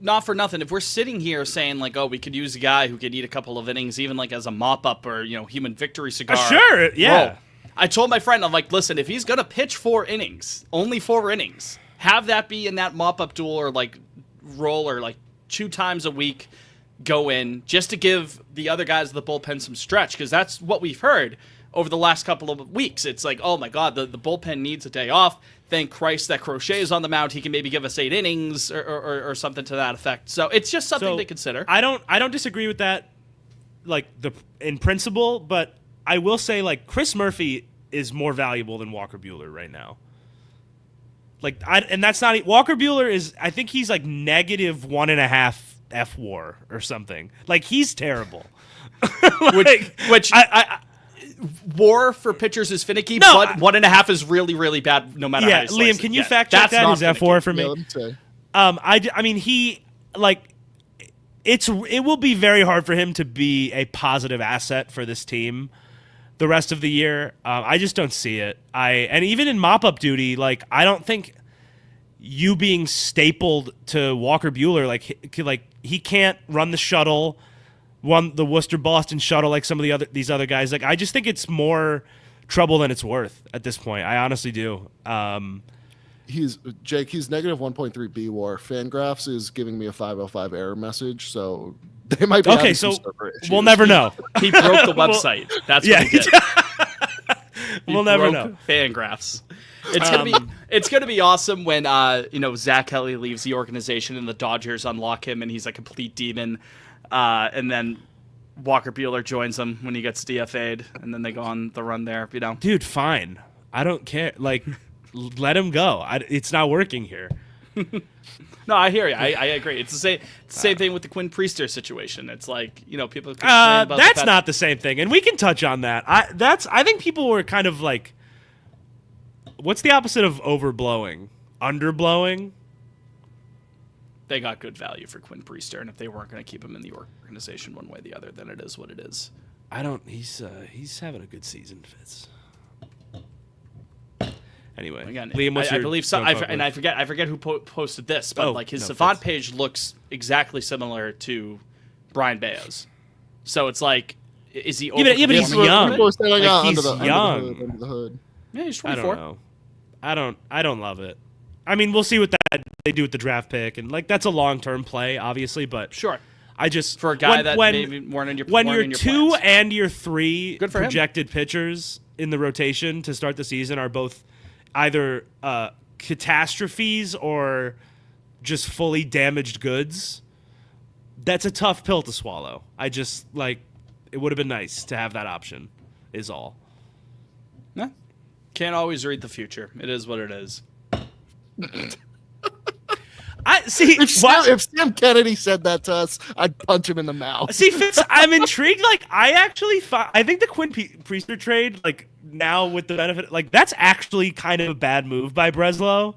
A: not for nothing. If we're sitting here saying like, oh, we could use a guy who could eat a couple of innings, even like as a mop up or human victory cigar.
B: Sure. Yeah.
A: Bro, I told my friend, I'm like, listen, if he's gonna pitch 4 innings, only 4 innings, have that be in that mop up duel or like role or like 2 times a week. Go in just to give the other guys of the bullpen some stretch, because that's what we've heard over the last couple of weeks. It's like, oh my God, the bullpen needs a day off. Thank Christ that Crochet is on the mound. He can maybe give us 8 innings or something to that effect. So it's just something to consider.
B: I don't disagree with that, like in principle, but I will say like Chris Murphy is more valuable than Walker Buehler right now. And that's not Walker Buehler is. I think he's like negative 1.5 FWAR or something. Like he's terrible.
A: which WAR for pitchers is finicky, but 1.5 is really, really bad no matter how you slice
B: Liam, can you fact check that? His FWAR for me? I mean, he like it will be very hard for him to be a positive asset for this team the rest of the year. I just don't see it. And even in mop-up duty, like I don't think you being stapled to Walker Buehler, like he can't run the shuttle, the Worcester Boston shuttle like some of these other guys. Like I just think it's more trouble than it's worth at this point. I honestly do.
C: He's negative 1.3 B WAR. Fangraphs is giving me a 505 error message, so they might be
B: okay. So we'll never know.
A: He broke the website. That's what he did.
B: We'll never know.
A: Fangraphs. It's gonna be awesome when Zach Kelly leaves the organization and the Dodgers unlock him and he's a complete demon, and then Walker Buehler joins them when he gets DFA'd, and then they go on the run there.
B: Dude, fine. I don't care. Like, let him go. It's not working here.
A: No, I hear you. I agree. It's the same thing with the Quinn Priester situation. It's like people. About
B: that's not the same thing, and we can touch on that. I think people were kind of like. What's the opposite of overblowing? Underblowing?
A: They got good value for Quinn Priester, and if they weren't going to keep him in the organization one way or the other, then it is what it is.
B: He's having a good season, Fitz. Anyway,
A: again,
B: Liam,
A: I believe so. I forget who posted this, but his Savant page looks exactly similar to Brian Bayo's. So it's like, is he?
B: But he's young.
C: He's
B: young.
C: Under the hood.
A: Yeah, he's 24.
B: I don't know. I don't love it. I mean, we'll see what they do with the draft pick, and that's a long-term play, obviously. But
A: sure,
B: I just
A: for a guy that maybe weren't in your
B: when your 2
A: plans.
B: And your 3
A: Good for
B: projected pitchers in the rotation to start the season are both either catastrophes or just fully damaged goods. That's a tough pill to swallow. I just it would have been nice to have that option. Is all.
A: Yeah. Can't always read the future. It is what it is.
C: If Sam Kennedy said that to us, I'd punch him in the mouth.
B: See, Fitz, I'm intrigued. Like, I think the Quinn Priester trade, like, now with the benefit, like, that's actually kind of a bad move by Breslow,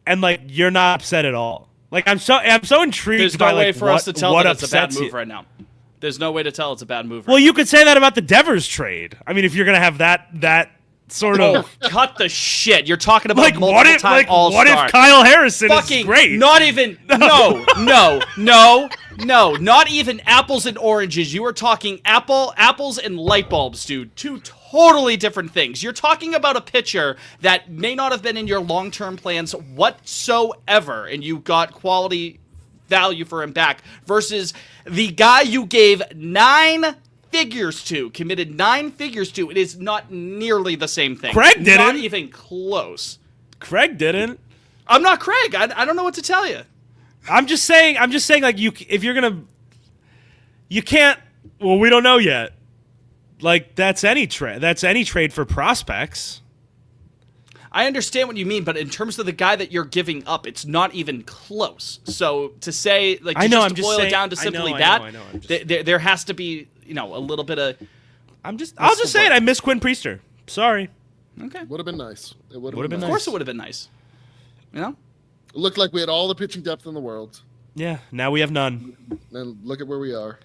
B: and like, you're not upset at all. Like, I'm so intrigued.
A: There's
B: by
A: no way for us to tell that it's a bad
B: upsets
A: move
B: you.
A: right now. There's no way to tell it's a bad move.
B: Well, you could say that about the Devers trade. I mean, if you're gonna have that sort of
A: cut the shit. You're talking about
B: like what if
A: All-Star.
B: what if Kyle Harrison is great?
A: Not even no, not even apples and oranges. You are talking apples and light bulbs, dude. Two totally different things. You're talking about a pitcher that may not have been in your long-term plans whatsoever, and you got quality value for him back versus the guy you gave committed 9 figures to. It is not nearly the same thing.
B: Craig didn't.
A: Not even close.
B: Craig didn't.
A: I'm not Craig. I don't know what to tell you.
B: I'm just saying like you can't. Well, we don't know yet. Like that's any trade. That's any trade for prospects.
A: I understand what you mean, but in terms of the guy that you're giving up, it's not even close. So to say, like, to boil it down to simply there has to be, a little bit of.
B: I'll just say it. I miss Quinn Priester. Sorry.
A: Okay.
C: Would have been nice. It would have
B: been
C: been
A: nice. Of course, it would have been nice.
C: It looked like we had all the pitching depth in the world.
B: Yeah. Now we have none.
C: And look at where we are.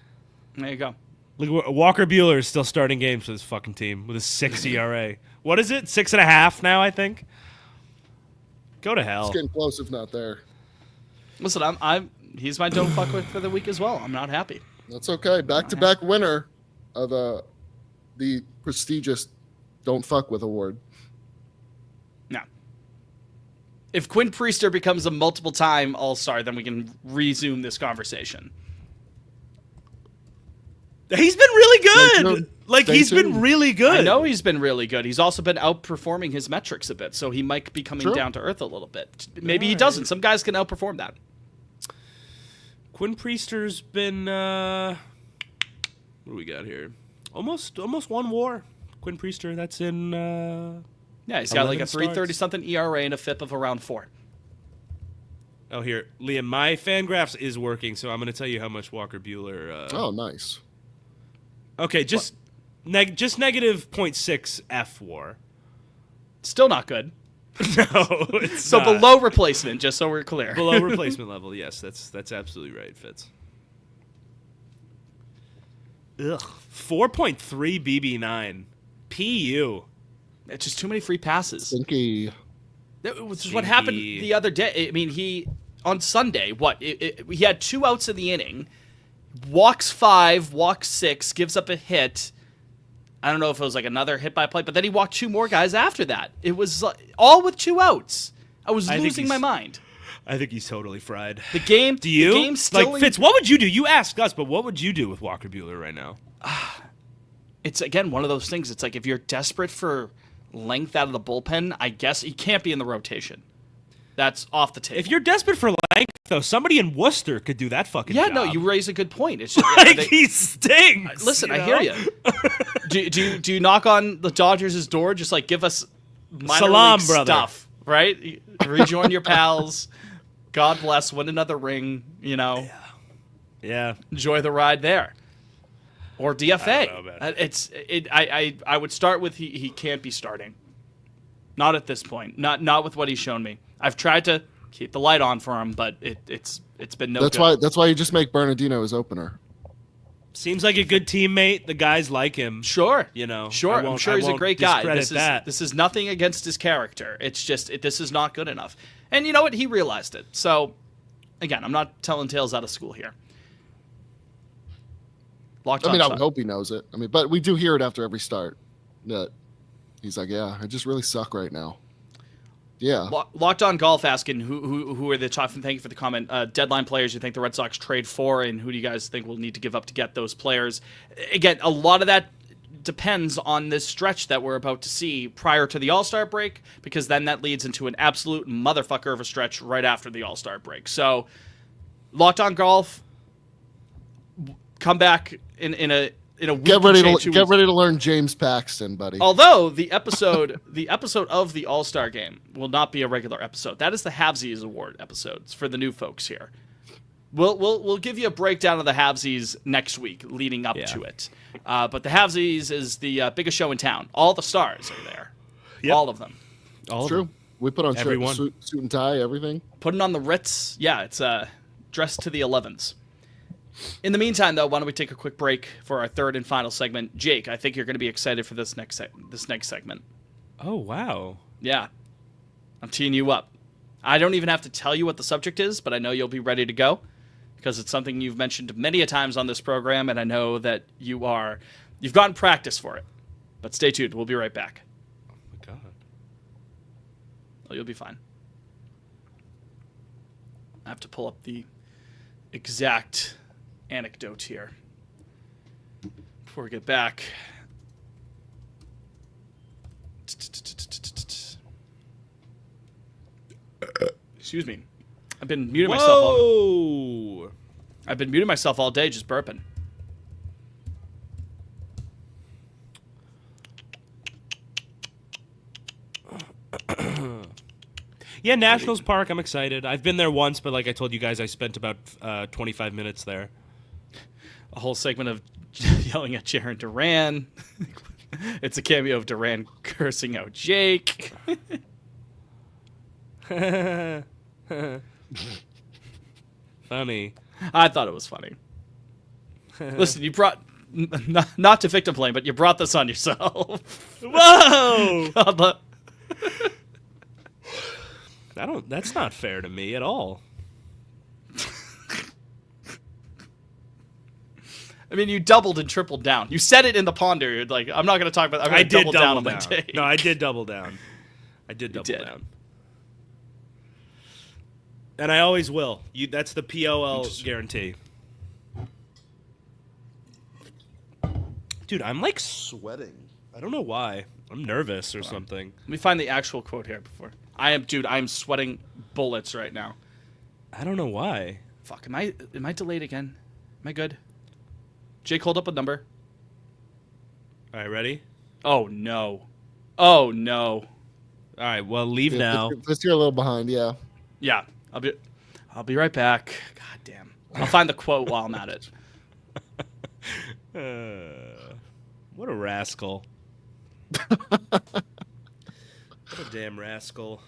A: There you go.
B: Look, Walker Buehler is still starting games for this fucking team with a 6 ERA. What is it? 6.5 now, I think. Go to hell.
C: It's getting close, if not there.
A: Listen, he's my don't fuck with for the week as well. I'm not happy.
C: That's okay. Back-to-back winner of the prestigious Don't Fuck With award.
A: Now, if Quinn Priester becomes a multiple-time All-Star, then we can resume this conversation.
B: He's been really good. He's been really good.
A: I know he's been really good. He's also been outperforming his metrics a bit, so he might be coming down to earth a little bit. Maybe he doesn't. Some guys can outperform that.
B: Quinn Priester's been what do we got here? Almost one WAR. Quinn Priester, that's in
A: yeah, he's got like a 3.30 something ERA and a FIP of around 4.
B: Oh, here, Liam, my Fangraphs is working, so I'm going to tell you how much Walker Buehler.
C: Oh, nice.
B: Okay, just negative 0.6 F WAR.
A: Still not good.
B: No, it's
A: so
B: not.
A: Below replacement, just so we're clear.
B: Below replacement level, yes, that's absolutely right, Fitz. Ugh, 4.3 BB9, PU.
A: It's just too many free passes.
C: Stinky.
A: Which is what happened the other day. I mean, on Sunday, he had 2 outs in the inning. Walks 5, walks 6, gives up a hit. I don't know if it was like another hit by play, but then he walked 2 more guys after that. It was all with 2 outs. I was losing my mind.
B: I think he's totally fried.
A: The game.
B: Do you?
A: The game's still
B: like Fitz, what would you do? You asked us, but what would you do with Walker Buehler right now?
A: It's again one of those things. It's like if you're desperate for length out of the bullpen, I guess he can't be in the rotation. That's off the table.
B: If you're desperate for length, though, somebody in Worcester could do that fucking job.
A: Yeah, no, you raise a good point. It's just,
B: he stinks.
A: Listen, I hear you. do you knock on the Dodgers' door? Just like give us minor league stuff, right? Rejoin your pals. God bless. Win another ring.
B: Yeah.
A: Enjoy the ride there. Or DFA. I would start with he can't be starting. Not at this point. Not with what he's shown me. I've tried to keep the light on for him, but it's been no good.
C: That's why you just make Bernardino his opener.
B: Seems like a good teammate. The guys like him.
A: Sure.
B: Sure.
A: I'm sure he's a great guy.
B: This
A: is nothing against his character. It's just this is not good enough. And you know what? He realized it. So, again, I'm not telling tales out of school here.
C: I would hope he knows it. But we do hear it after every start that he's like, yeah, I just really suck right now. Yeah.
A: Locked On Golf asking who are the top, thank you for the comment, deadline players you think the Red Sox trade for, and who do you guys think will need to give up to get those players? Again, a lot of that depends on this stretch that we're about to see prior to the All-Star break, because then that leads into an absolute motherfucker of a stretch right after the All-Star break. So, Locked On Golf, come back in a in a week.
C: Get ready to learn James Paxton, buddy.
A: Although the episode of the All-Star Game will not be a regular episode. That is the Havesies Award episodes for the new folks here. We'll give you a breakdown of the Havesies next week, leading up to it. But the Havesies is the biggest show in town. All the stars are there. Yep. All of them.
C: All true. We put on suit and tie, everything.
A: Putting on the Ritz. Yeah, it's dressed to the 11s. In the meantime, though, why don't we take a quick break for our third and final segment? Jake, I think you're going to be excited for this next segment.
B: Oh, wow.
A: Yeah. I'm teeing you up. I don't even have to tell you what the subject is, but I know you'll be ready to go because it's something you've mentioned many a times on this program, and I know that you've gotten practice for it. But stay tuned. We'll be right back.
B: Oh, my God.
A: Oh, you'll be fine. I have to pull up the exact anecdote here before we get back. Excuse me. I've been muting myself. I've been muting myself all day, just burping.
B: Yeah, Nationals Park. I'm excited. I've been there once, but like I told you guys, I spent about 25 minutes there.
A: A whole segment of yelling at Jaron Duran. It's a cameo of Duran cursing out Jake.
B: Funny.
A: I thought it was funny. Listen, you brought not to victim blame, but you brought this on yourself.
B: Whoa! That's not fair to me at all.
A: I mean, you doubled and tripled down. You said it in the ponder. You're like, I'm not going to talk about. I did double down on my take.
B: No, I did double down. Down. And I always will. That's the POL guarantee. Dude, I'm like sweating. I don't know why. I'm nervous or something.
A: Let me find the actual quote here before. I am sweating bullets right now.
B: I don't know why.
A: Fuck, am I delayed again? Am I good? Jake, hold up a number.
B: All right, ready?
A: Oh no. All
B: right, well, leave now.
C: Let's hear a little behind, yeah.
A: Yeah, I'll be right back. God damn. I'll find the quote while I'm at it.
B: What a rascal. What a damn rascal.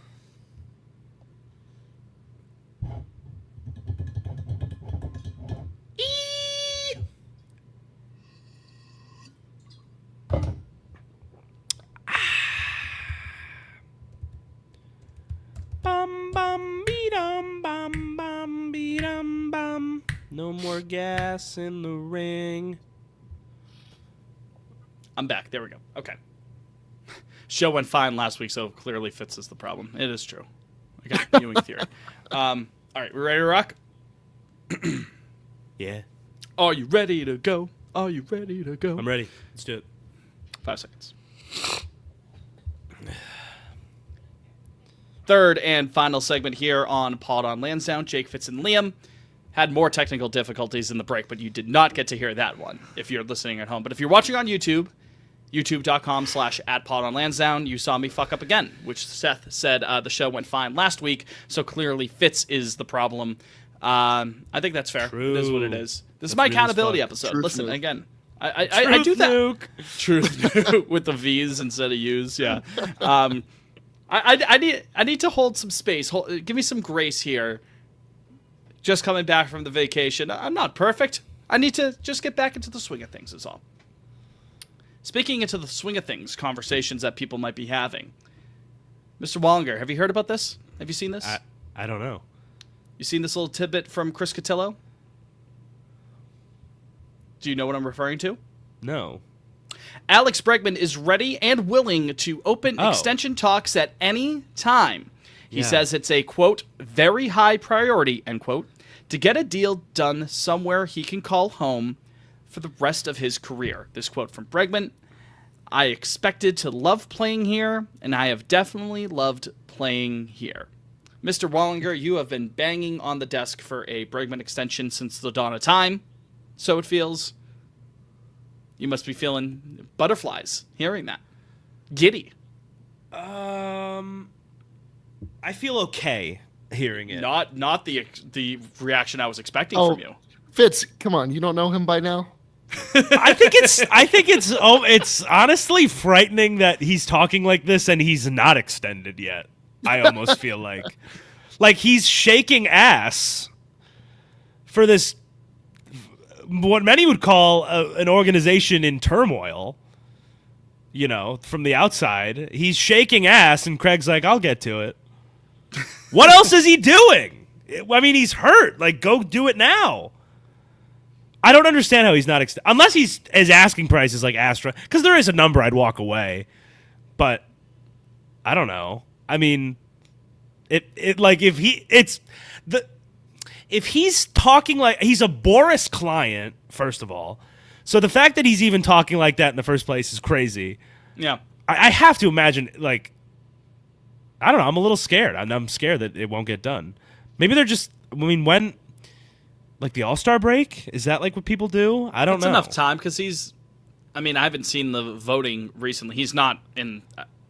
B: Bum bum be dum bum bum be dum bum. No more gas in the ring.
A: I'm back. There we go. Okay. Show went fine last week, so clearly Fitz is the problem. It is true. I got viewing theory. All right, we ready to rock?
B: Yeah.
A: Are you ready to go? Are you ready to go?
B: I'm ready. Let's do it.
A: 5 seconds. Third and final segment here on Pod on Lansdowne. Jake, Fitz, and Liam had more technical difficulties in the break, but you did not get to hear that one if you're listening at home. But if you're watching on YouTube, youtube.com/@podonlansdowne, you saw me fuck up again, which Seth said the show went fine last week, so clearly Fitz is the problem. I think that's fair.
B: True.
A: It is what it is. This is my accountability episode.
C: Truth
A: Listen,
C: nuke.
A: again, I do that.
B: Nuke.
A: Truth nuke with the V's instead of U's, yeah. I need to hold some space. Give me some grace here. Just coming back from the vacation. I'm not perfect. I need to just get back into the swing of things is all. Speaking into the swing of things, conversations that people might be having. Mr. Wallinger, have you heard about this? Have you seen this?
B: I don't know.
A: You seen this little tidbit from Chris Cotillo? Do you know what I'm referring to?
B: No.
A: Alex Bregman is ready and willing to open extension talks at any time. He says it's a, quote, very high priority, end quote, to get a deal done somewhere he can call home for the rest of his career. This quote from Bregman: I expected to love playing here, and I have definitely loved playing here. Mr. Wallinger, you have been banging on the desk for a Bregman extension since the dawn of time, so it feels. You must be feeling butterflies hearing that. Giddy.
B: I feel okay hearing it.
A: Not the reaction I was expecting from you.
C: Fitz, come on, you don't know him by now?
B: I think it's honestly frightening that he's talking like this and he's not extended yet. I almost feel like he's shaking ass for this, what many would call an organization in turmoil. You know, from the outside, he's shaking ass, and Craig's like, "I'll get to it." What else is he doing? I mean, he's hurt. Like, go do it now. I don't understand how he's not unless his asking price is like Astra, because there is a number I'd walk away, but I don't know. I mean, if he's talking like he's a Boris client, first of all, so the fact that he's even talking like that in the first place is crazy.
A: Yeah,
B: I have to imagine, like, I don't know. I'm a little scared. I'm scared that it won't get done. Maybe they're just. I mean, when. Like the All-Star break? Is that like what people do? I don't know.
A: That's enough time because he's... I mean, I haven't seen the voting recently. He's not in...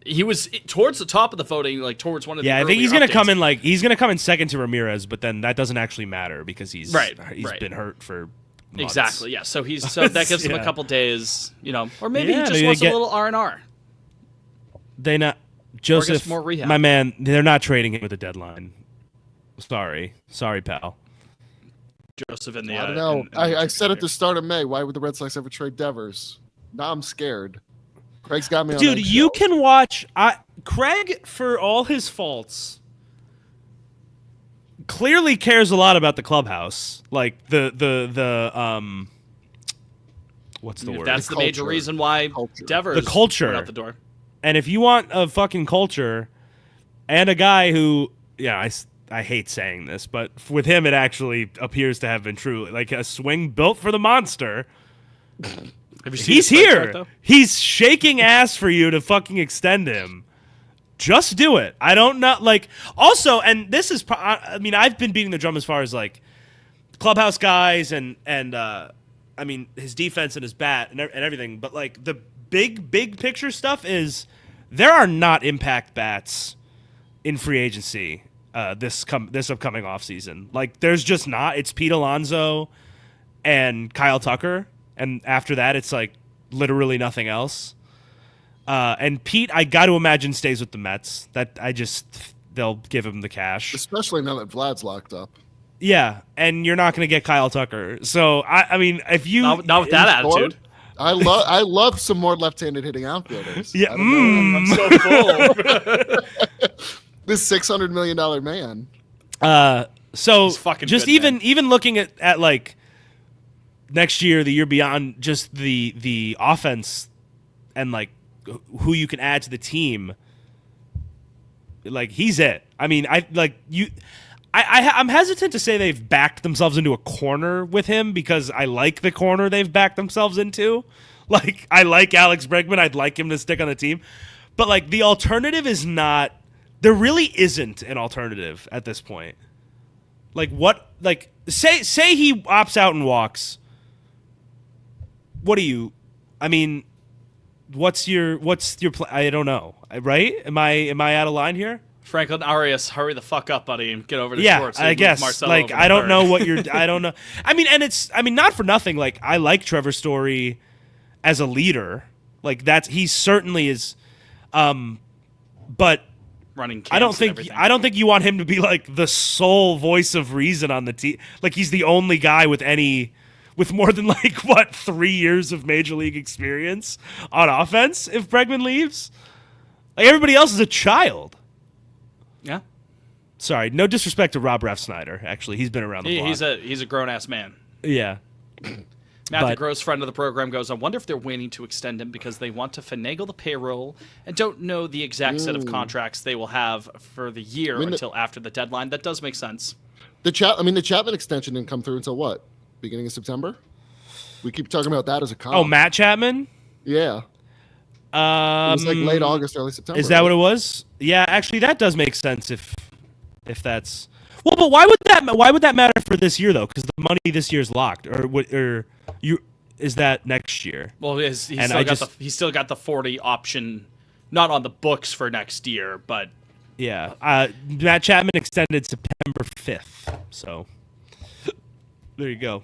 A: he was towards the top of the voting, like towards one of the
B: I think he's going to come in
A: like...
B: He's going to come in second to Ramirez, but then that doesn't actually matter because he's been hurt for months.
A: Exactly, yeah. So that gives him a couple days, you know. Or maybe he just wants a little R&R.
B: Joseph,
A: more rehab.
B: My man, they're not trading him with a deadline. Sorry, pal.
A: Joseph in the...
C: I don't know. I said at the start of May, why would the Red Sox ever trade Devers? Now I'm scared. Craig's got me on
B: Dude, you can watch... Craig, for all his faults, clearly cares a lot about the clubhouse. Like, the what's the word?
A: That's the major reason why Devers
B: the culture
A: went out the door.
B: And if you want a fucking culture and a guy who... Yeah, I hate saying this, but with him, it actually appears to have been true. Like a swing built for the monster.
A: Have you seen
B: He's
A: his
B: here.
A: chart,
B: He's shaking ass for you to fucking extend him. Just do it. I don't know. Like, also, and this is, I mean, I've been beating the drum as far as like clubhouse guys and I mean, his defense and his bat and everything. But like the big picture stuff is there are not impact bats in free agency. This upcoming offseason. Like, there's just not. It's Pete Alonso and Kyle Tucker, and after that, it's like literally nothing else. And Pete, I got to imagine, stays with the Mets. They'll give him the cash,
C: especially now that Vlad's locked up.
B: Yeah, and you're not going to get Kyle Tucker. So I mean, if you
A: not with that attitude.
C: I love some more left-handed hitting outfielders.
B: Yeah,
A: I'm so full.
C: This $600 million man.
B: So
A: just
B: good, even looking at like next year, the year beyond, just the offense and like who you can add to the team. Like, he's it. I mean, I'm hesitant to say they've backed themselves into a corner with him because I like the corner they've backed themselves into. Like, I like Alex Bregman. I'd like him to stick on the team, but like the alternative is not. There really isn't an alternative at this point. Like, what? Like, say he opts out and walks. What do you? I mean, what's your I don't know. Right? Am I out of line here?
A: Franklin Arias, hurry the fuck up, buddy, and get over to sports.
B: I guess.
A: Marcelo
B: like, I don't know what you're. I don't know. I mean, not for nothing. Like, I like Trevor Story as a leader. Like, he certainly is. But.
A: Running
B: I don't think you want him to be like the sole voice of reason on the team. Like, he's the only guy with more than like 3 years of major league experience on offense if Bregman leaves. Like, everybody else is a child.
A: Yeah.
B: Sorry, no disrespect to Rob Refsnyder. Actually, he's been around the block.
A: He's a grown ass man.
B: Yeah.
A: Matthew Gross, friend of the program, goes, I wonder if they're waiting to extend him because they want to finagle the payroll and don't know the exact set of contracts they will have for the year until after the deadline. That does make sense.
C: The Chapman extension didn't come through until what? Beginning of September? We keep talking about that as a comp.
B: Oh, Matt Chapman?
C: Yeah. It was like late August, early September.
B: Is that what it was? Yeah, actually, that does make sense if that's... Well, but why would that matter for this year though? Because the money this year is locked, or is that next year.
A: Well, he's still got the 40 option, not on the books for next year, but
B: yeah. Matt Chapman extended September 5th, so there you go.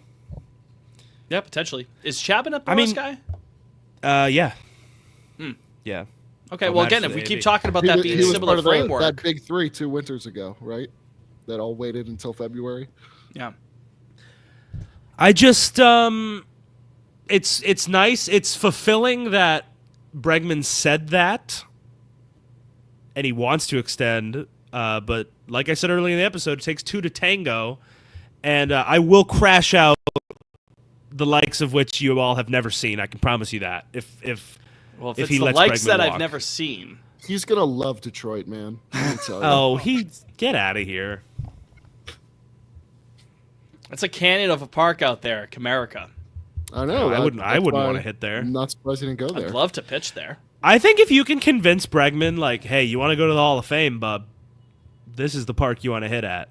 A: Yeah, potentially. Is Chapman a Boris guy?
B: Yeah. Yeah.
A: Okay, well, again, if we keep talking about that being a similar framework.
C: That big three 2 winters ago, right? That all waited until February.
A: Yeah.
B: I just, it's nice. It's fulfilling that Bregman said that, and he wants to extend. But like I said earlier in the episode, it takes two to tango, and I will crash out the likes of which you all have never seen. I can promise you that. If
A: it's
B: he
A: the
B: lets
A: likes
B: Bregman
A: that
B: walk.
A: I've never seen.
C: He's gonna love Detroit, man.
B: Get out of here.
A: It's a canyon of a park out there, Comerica.
C: I know.
B: I wouldn't want to hit there.
C: I'm not surprised he didn't go there.
A: I'd love to pitch there.
B: I think if you can convince Bregman, like, hey, you want to go to the Hall of Fame, bub, this is the park you want to hit at.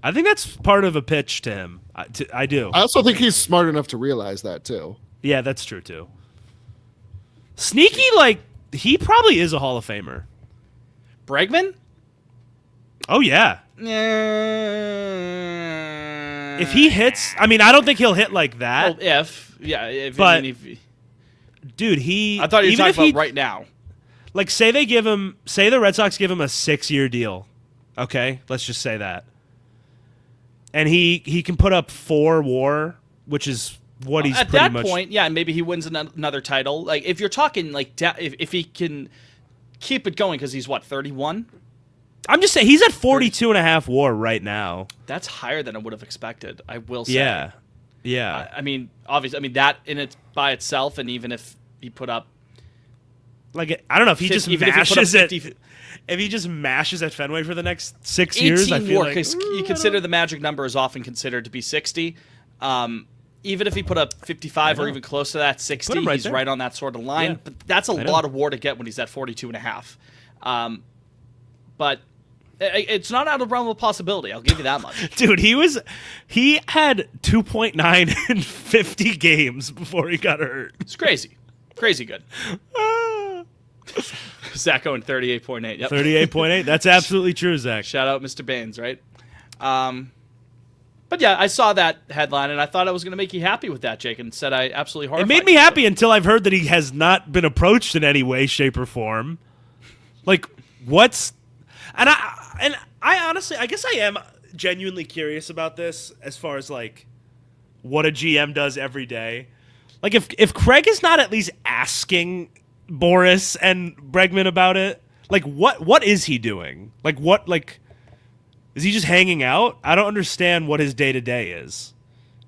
B: I think that's part of a pitch to him. I do.
C: I also think he's smart enough to realize that, too.
B: Yeah, that's true, too. Sneaky, like, he probably is a Hall of Famer.
A: Bregman?
B: Oh, yeah. If he hits, I mean, I don't think he'll hit like that.
A: Well,
B: dude,
A: I thought you were talking about right now.
B: Like, say the Red Sox give him a 6-year deal. Okay, let's just say that. And he can put up 4 WAR, which is what he's
A: at
B: pretty
A: that
B: much.
A: Point. Yeah, maybe he wins another title. Like, if you're talking like if he can keep it going, because he's what, 31.
B: I'm just saying he's at 42.5 WAR right now.
A: That's higher than I would have expected. I will say.
B: Yeah.
A: I mean, obviously, that in it by itself, and even if he put up,
B: like, I don't know if he just mashes it. If he just mashes at Fenway for the next 6 years, I feel like
A: you consider the magic number is often considered to be 60. Even if he put up 55 or even close to that, 60, he's right on that sort of line.
B: Yeah.
A: But that's a lot of WAR to get when he's at 42.5. But it's not out of realm of possibility. I'll give you that much.
B: Dude, he had 2.9 in 50 games before he got hurt.
A: It's crazy. Crazy good. Zach going 38.8. Yep.
B: 38.8. That's absolutely true, Zach.
A: Shout out Mr. Baines, right? But yeah, I saw that headline, and I thought I was going to make you happy with that, Jake, and said I absolutely horrified.
B: It made me happy until I've heard that he has not been approached in any way, shape, or form. Like, what's... And I honestly, I guess I am genuinely curious about this as far as, like, what a GM does every day. Like, if Craig is not at least asking Boris and Bregman about it, like, what is he doing? Like, is he just hanging out? I don't understand what his day-to-day is.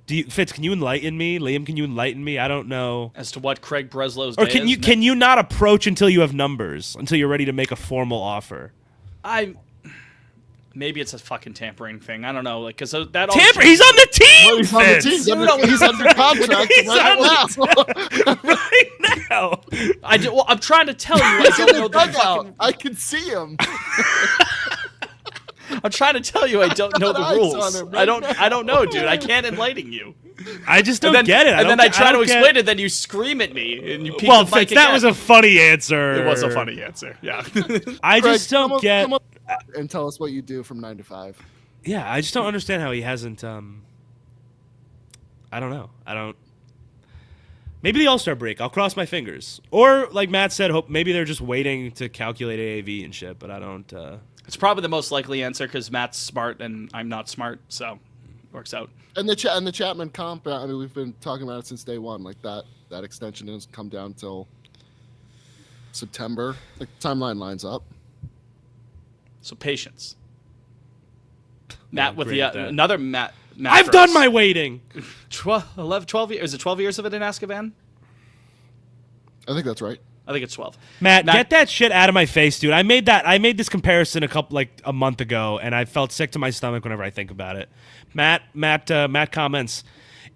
B: Fitz, can you enlighten me? Liam, can you enlighten me? I don't know.
A: As to what Craig Breslow's
B: or
A: day is?
B: Can you not approach until you have numbers, until you're ready to make a formal offer?
A: Maybe it's a fucking tampering thing. I don't know, like, because that
B: tampering. He's on the team.
C: Well, he's on the team. He's under contract
B: right now.
A: I'm trying to tell you. I don't know the fucking...
C: I can see him.
A: I'm trying to tell you I don't know the rules.
C: Him,
A: I don't know, dude. I can't enlighten you.
B: I just don't get it.
A: And then I try to explain it, then you scream at me and you peek the mic
B: Fitz, that was a funny answer.
A: It was a funny answer. Yeah.
B: I just don't get.
C: Come on and tell us what you do from 9 to 5.
B: Yeah, I just don't understand how he hasn't. I don't know. Maybe the All-Star break. I'll cross my fingers. Or, like Matt said, maybe they're just waiting to calculate AAV and shit. But I don't.
A: It's probably the most likely answer because Matt's smart and I'm not smart, so it works out.
C: And the Chapman comp. I mean, we've been talking about it since day one. Like that extension doesn't come down till September. The timeline lines up.
A: So patience. Matt with another Matt.
B: I've done my waiting.
A: 12 years. Is it 12 years of it in Azkaban?
C: I think that's right.
A: I think it's 12.
B: Matt, get that shit out of my face, dude. I made this comparison a month ago, and I felt sick to my stomach whenever I think about it. Matt comments,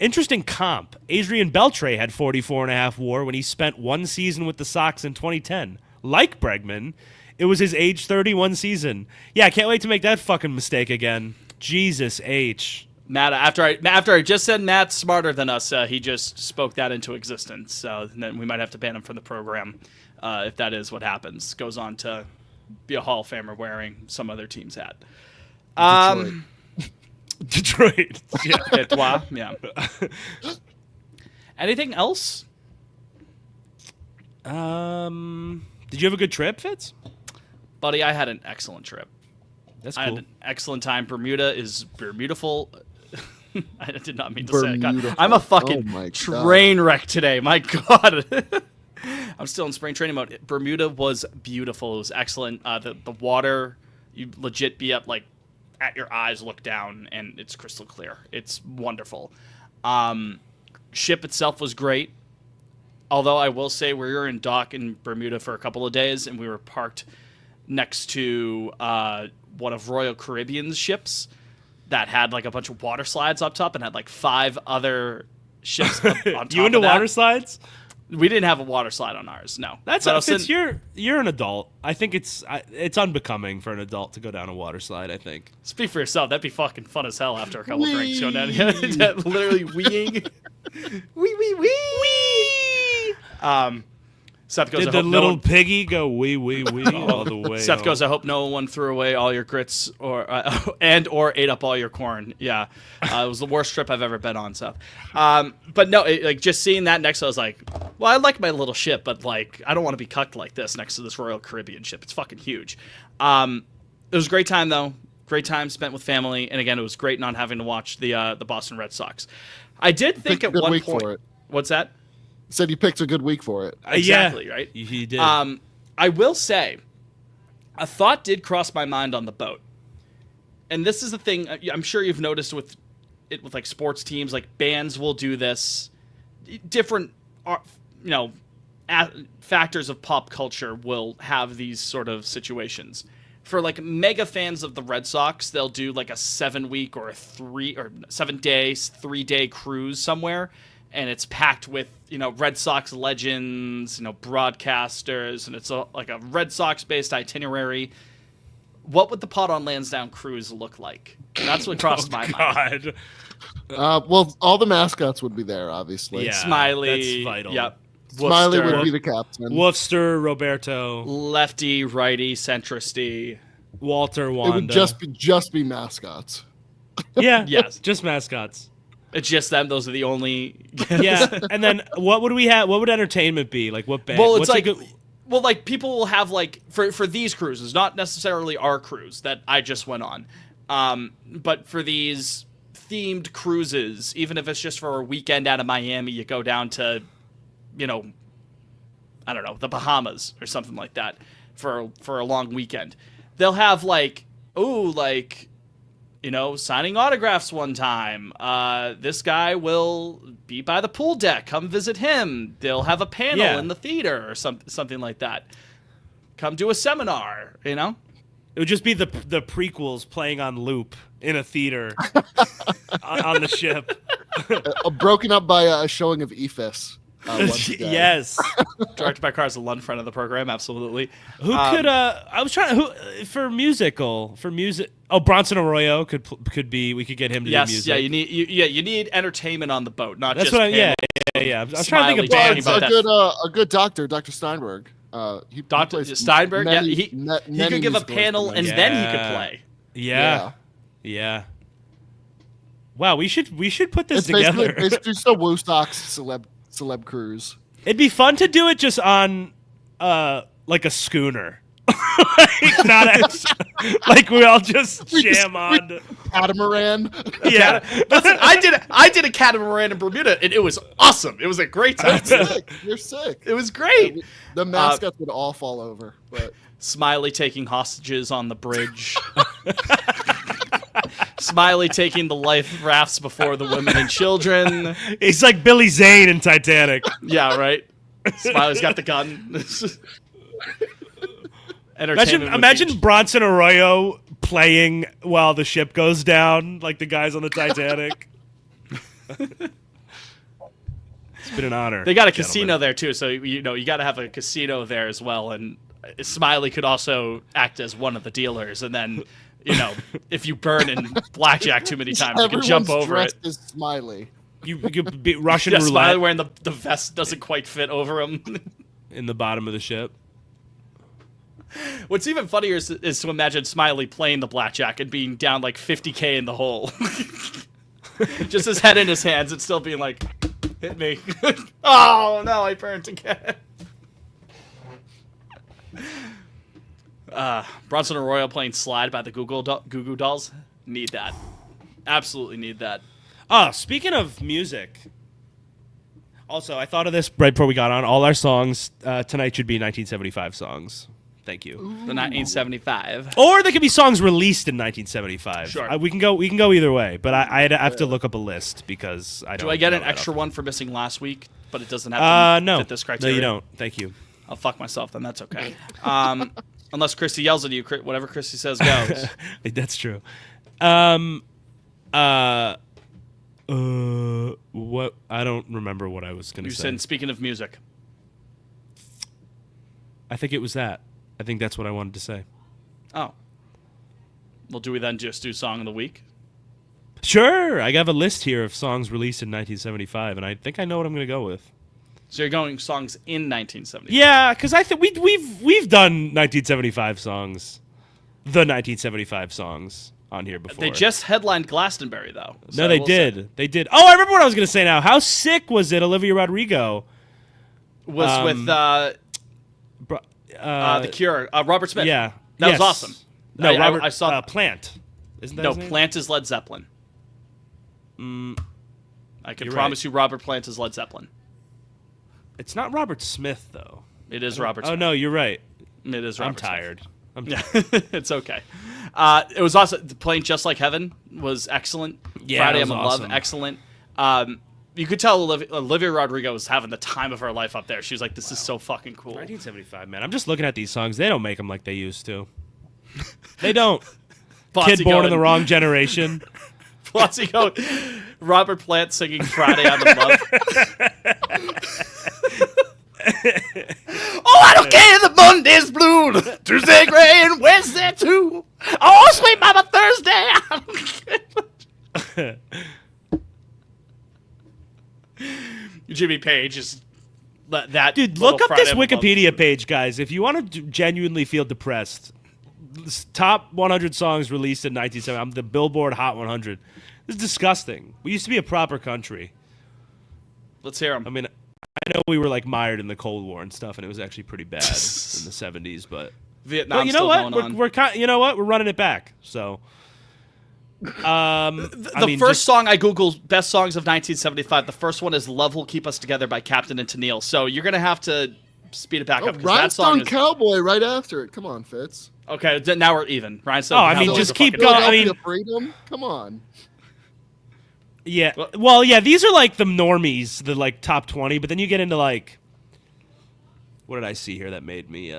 B: interesting comp. Adrian Beltre had 44.5 WAR when he spent one season with the Sox in 2010. Like Bregman, it was his age 31 season. Yeah, I can't wait to make that fucking mistake again. Jesus H.
A: Matt, after I just said Matt's smarter than us, he just spoke that into existence. So then we might have to ban him from the program if that is what happens. Goes on to be a Hall of Famer wearing some other team's hat.
B: Detroit. Yeah.
A: Detroit. Yeah. Anything else?
B: Did you have a good trip, Fitz?
A: Buddy, I had an excellent trip.
B: That's cool.
A: I had an excellent time. Bermuda is beautiful. I did not mean to say it. God, I'm a fucking train wreck today. My God. I'm still in spring training mode. Bermuda was beautiful. It was excellent. The water, you legit be up like at your eyes, look down, and it's crystal clear. It's wonderful. Ship itself was great. Although I will say we were in dock in Bermuda for a couple of days, and we were parked next to one of Royal Caribbean's ships that had like a bunch of water slides up top and had like 5 other ships up on top.
B: You into
A: of that.
B: water slides?
A: We didn't have a water slide on ours. No,
B: Fitz, you're an adult. I think it's unbecoming for an adult to go down a water slide. I think.
A: Speak for yourself. That'd be fucking fun as hell after a couple drinks going down here. Literally weeing. Wee. Seth goes,
B: Did the little piggy go wee all the way?
A: Seth goes, I hope no one threw away all your grits or ate up all your corn. Yeah, it was the worst trip I've ever been on, Seth. But no, like just seeing that next, I was like, well, I like my little ship, but like I don't want to be cucked like this next to this Royal Caribbean ship. It's fucking huge. It was a great time though. Great time spent with family, and again, it was great not having to watch the Boston Red Sox. I did think at one point. For it. What's that?
C: Said you picked a good week for it.
A: Exactly,
B: yeah,
A: right?
B: He did.
A: I will say, a thought did cross my mind on the boat. And this is the thing I'm sure you've noticed with like sports teams, like bands will do this. Different, factors of pop culture will have these sort of situations. For like mega fans of the Red Sox, they'll do like a 7-week or 7 days, 3-day cruise somewhere. And it's packed with, Red Sox legends, broadcasters, and it's like a Red Sox-based itinerary. What would the Pod on Lansdowne cruise look like? That's what crossed my mind.
C: Well, all the mascots would be there, obviously.
B: Yeah,
A: Smiley.
B: That's vital.
A: Yep.
C: Smiley would be the captain.
B: Woofster, Roberto.
A: Lefty, righty, centristy.
B: Walter, Wanda.
C: It would just be mascots.
B: Yeah,
A: yes.
B: Just mascots.
A: It's just them. Those are the only.
B: Yeah, and then what would we have? What would entertainment be? Like what band?
A: Well, it's like, like people will have like for these cruises, not necessarily our cruise that I just went on, but for these themed cruises, even if it's just for a weekend out of Miami, you go down to, I don't know, the Bahamas or something like that for a long weekend. They'll have signing autographs one time. This guy will be by the pool deck. Come visit him. They'll have a panel in the theater or something like that. Come do a seminar, It
B: would just be the prequels playing on loop in a theater on the ship.
C: Broken up by a showing of EFIS.
B: Yes.
A: Directed by Carson Lund, friend of the program, absolutely.
B: Who could I was trying for music. Oh, Bronson Arroyo could be. We could get him to do music.
A: Yeah, you need entertainment on the boat, not
B: that's
A: just.
B: what yeah. I was trying to think of bands.
C: A good doctor, Dr. Steinberg.
A: Dr. Steinberg, he could give a panel and then he could play.
B: Yeah. Wow, we should put this together.
C: It's just a Woo Sox celeb cruise.
B: It'd be fun to do it just on like a schooner. Like we all just jam on
C: catamaran.
A: Yeah, I did a catamaran in Bermuda, and it was awesome. It was a great time.
C: You're sick.
A: It was great.
C: The mascots would all fall over. But
A: Smiley taking hostages on the bridge. Smiley taking the life rafts before the women and children.
B: He's like Billy Zane in Titanic.
A: Yeah, right. Smiley's got the gun.
B: Imagine Bronson Arroyo playing while the ship goes down, like the guys on the Titanic. It's been an honor.
A: They got a casino there too, so you got to have a casino there as well. And Smiley could also act as one of the dealers, and then if you burn in blackjack too many times, you can jump over it.
C: Everyone's dressed as Smiley.
B: You could be Russian
A: Yeah,
B: roulette.
A: Smiley wearing the vest doesn't quite fit over him.
B: In the bottom of the ship.
A: What's even funnier is to imagine Smiley playing the blackjack and being down like 50K in the hole. Just his head in his hands and still being like, hit me. Oh, no, I burnt again. Bronson Arroyo playing Slide by the Goo Goo Dolls. Need that. Absolutely need that.
B: Oh, speaking of music. Also, I thought of this right before we got on. All our songs tonight should be 1975 songs. Thank you.
A: The 1975.
B: Or they could be songs released in 1975.
A: Sure.
B: We can go either way, but I have to look up a list because I don't.
A: Do I get an extra one for missing last week, but it doesn't have to fit this criteria?
B: No, you don't. Thank you.
A: I'll fuck myself then. That's okay. Unless Christy yells at you, whatever Christy says goes.
B: That's true. What? I don't remember what I was going to say.
A: You said, speaking of music.
B: I think it was that. I think that's what I wanted to say.
A: Oh. Well, do we then just do Song of the Week?
B: Sure. I have a list here of songs released in 1975, and I think I know what I'm going to go with.
A: So you're going songs in 1975?
B: Yeah, because I think we've done 1975 songs, the 1975 songs on here before.
A: They just headlined Glastonbury, though. So
B: no, they did. They did. Oh, I remember what I was going to say now. How sick was it? Olivia Rodrigo
A: was with The Cure. Robert Smith.
B: Yeah,
A: that was awesome.
B: No, Robert.
A: I saw
B: Plant. Isn't that
A: no
B: his name?
A: Plant is Led Zeppelin. I can promise you, Robert Plant is Led Zeppelin.
B: It's not Robert Smith though.
A: It is Robert Smith.
B: Oh no, you're right.
A: It is Robert
B: I'm tired.
A: Smith. It's okay. It was awesome. Playing Just Like Heaven was excellent.
B: Yeah,
A: Friday
B: I'm
A: in
B: awesome.
A: Love, excellent. You could tell Olivia Rodrigo was having the time of her life up there. She was like, this is so fucking cool.
B: 1975, man. I'm just looking at these songs. They don't make them like they used to. They don't.
A: Flossie
B: Kid born in
A: going-
B: the wrong generation.
A: Flossie going, Robert Plant singing Friday I'm in Love. Oh, I don't care the Monday's blue, Tuesday gray, and Wednesday too. Oh, sweet mama Thursday. I don't care. Jimmy Page is that.
B: Dude,
A: little
B: look up
A: Friday
B: this
A: I'm in Love.
B: Wikipedia page, guys. If you want to genuinely feel depressed, this top 100 songs released in 1970. I'm the Billboard Hot 100. This is disgusting. We used to be a proper country.
A: Let's hear him.
B: I mean, I know we were like mired in the Cold War and stuff, and it was actually pretty bad in the 70s. But
A: Vietnam.
B: you know
A: still
B: what?
A: Going on.
B: We're running it back. So.
A: The first song I Googled, best songs of 1975, the first one is Love Will Keep Us Together by Captain and Tennille. So you're going to have to speed it back up. Because that song
C: Rhinestone
A: is...
C: Cowboy right after it. Come on, Fitz.
A: Okay, now we're even. Rhinestone
B: I mean,
A: Cowboy
B: just
A: is a
B: keep
A: fucking-
B: going. I mean-
C: Philadelphia Freedom? Come on.
B: Yeah. Well, yeah, these are like the normies, the like top 20, but then you get into like what did I see here that made me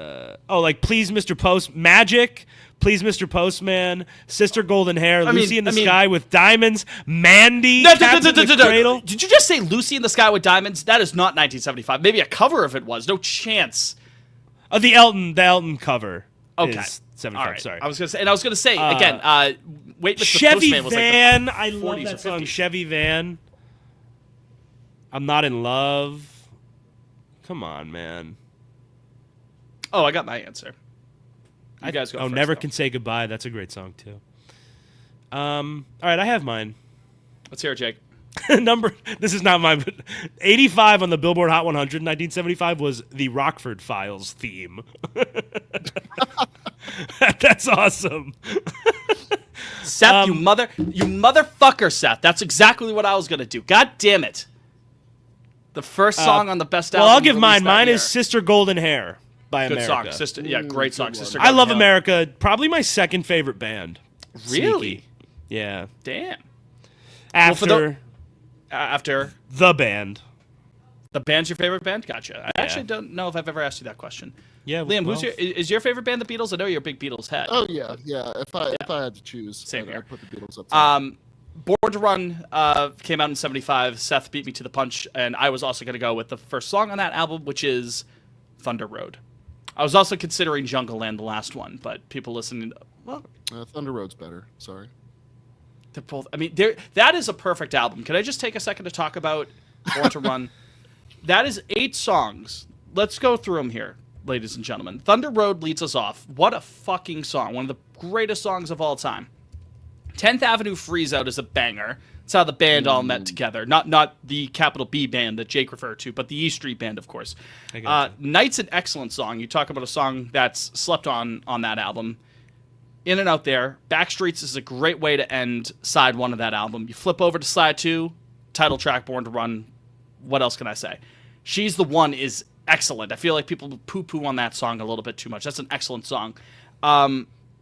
B: like Please Mr. Post Magic, Please Mr. Postman, Sister Golden Hair, Lucy in the Sky with Diamonds, Mandy, Captain in the Cradle.
A: Did you just say Lucy in the Sky with Diamonds? That is not 1975. Maybe a cover of it was. No chance.
B: The Elton cover.
A: Okay.
B: Is 75.
A: All right.
B: Sorry.
A: I was gonna say again. Wait, Mr.
B: Chevy
A: Postman was
B: Van.
A: like
B: I love
A: 40s
B: that
A: or
B: song.
A: 50s.
B: Chevy Van. I'm Not in Love. Come on, man.
A: Oh, I got my answer. You guys go first,
B: Never
A: though.
B: Can Say Goodbye. That's a great song too. All right, I have mine.
A: Let's hear it, Jake.
B: This is not mine, but 85 on the Billboard Hot 100 in 1975 was the Rockford Files theme. That's awesome.
A: Seth, you motherfucker, Seth. That's exactly what I was gonna do. God damn it. The first song on the best album.
B: Well, I'll give
A: released
B: mine.
A: that
B: Mine
A: year.
B: is Sister Golden Hair by
A: Good
B: America.
A: song, Sister. Yeah, great song, Sister.
B: I love
A: Golden Hair.
B: America. Probably my second favorite band.
A: Really?
B: Sneaky. Yeah.
A: Damn.
B: After
A: After
B: the band.
A: the band's your favorite band? Gotcha. I actually don't know if I've ever asked you that question.
B: Yeah.
A: Liam,
B: well,
A: is your favorite band the Beatles? I know you're a big Beatles head.
C: Oh yeah. If I had to choose,
A: Same here.
C: I'd put the Beatles up top.
A: Born to Run came out in 75. Seth beat me to the punch, and I was also going to go with the first song on that album, which is Thunder Road. I was also considering Jungle Land, the last one, but people listening Well,
C: Thunder Road's better. Sorry.
A: they're both. I mean, that is a perfect album. Can I just take a second to talk about Born to Run? That is 8 songs. Let's go through them here, ladies and gentlemen. Thunder Road leads us off. What a fucking song. One of the greatest songs of all time. 10th Avenue Freeze Out is a banger. It's how the band all met together. Not the capital B band that Jake referred to, but the E Street Band, of course. Night's an excellent song. You talk about a song that's slept on that album. In and Out There. Backstreets is a great way to end side 1 of that album. You flip over to side 2, title track, Born to Run. What else can I say? She's the One is excellent. I feel like people poo-poo on that song a little bit too much. That's an excellent song.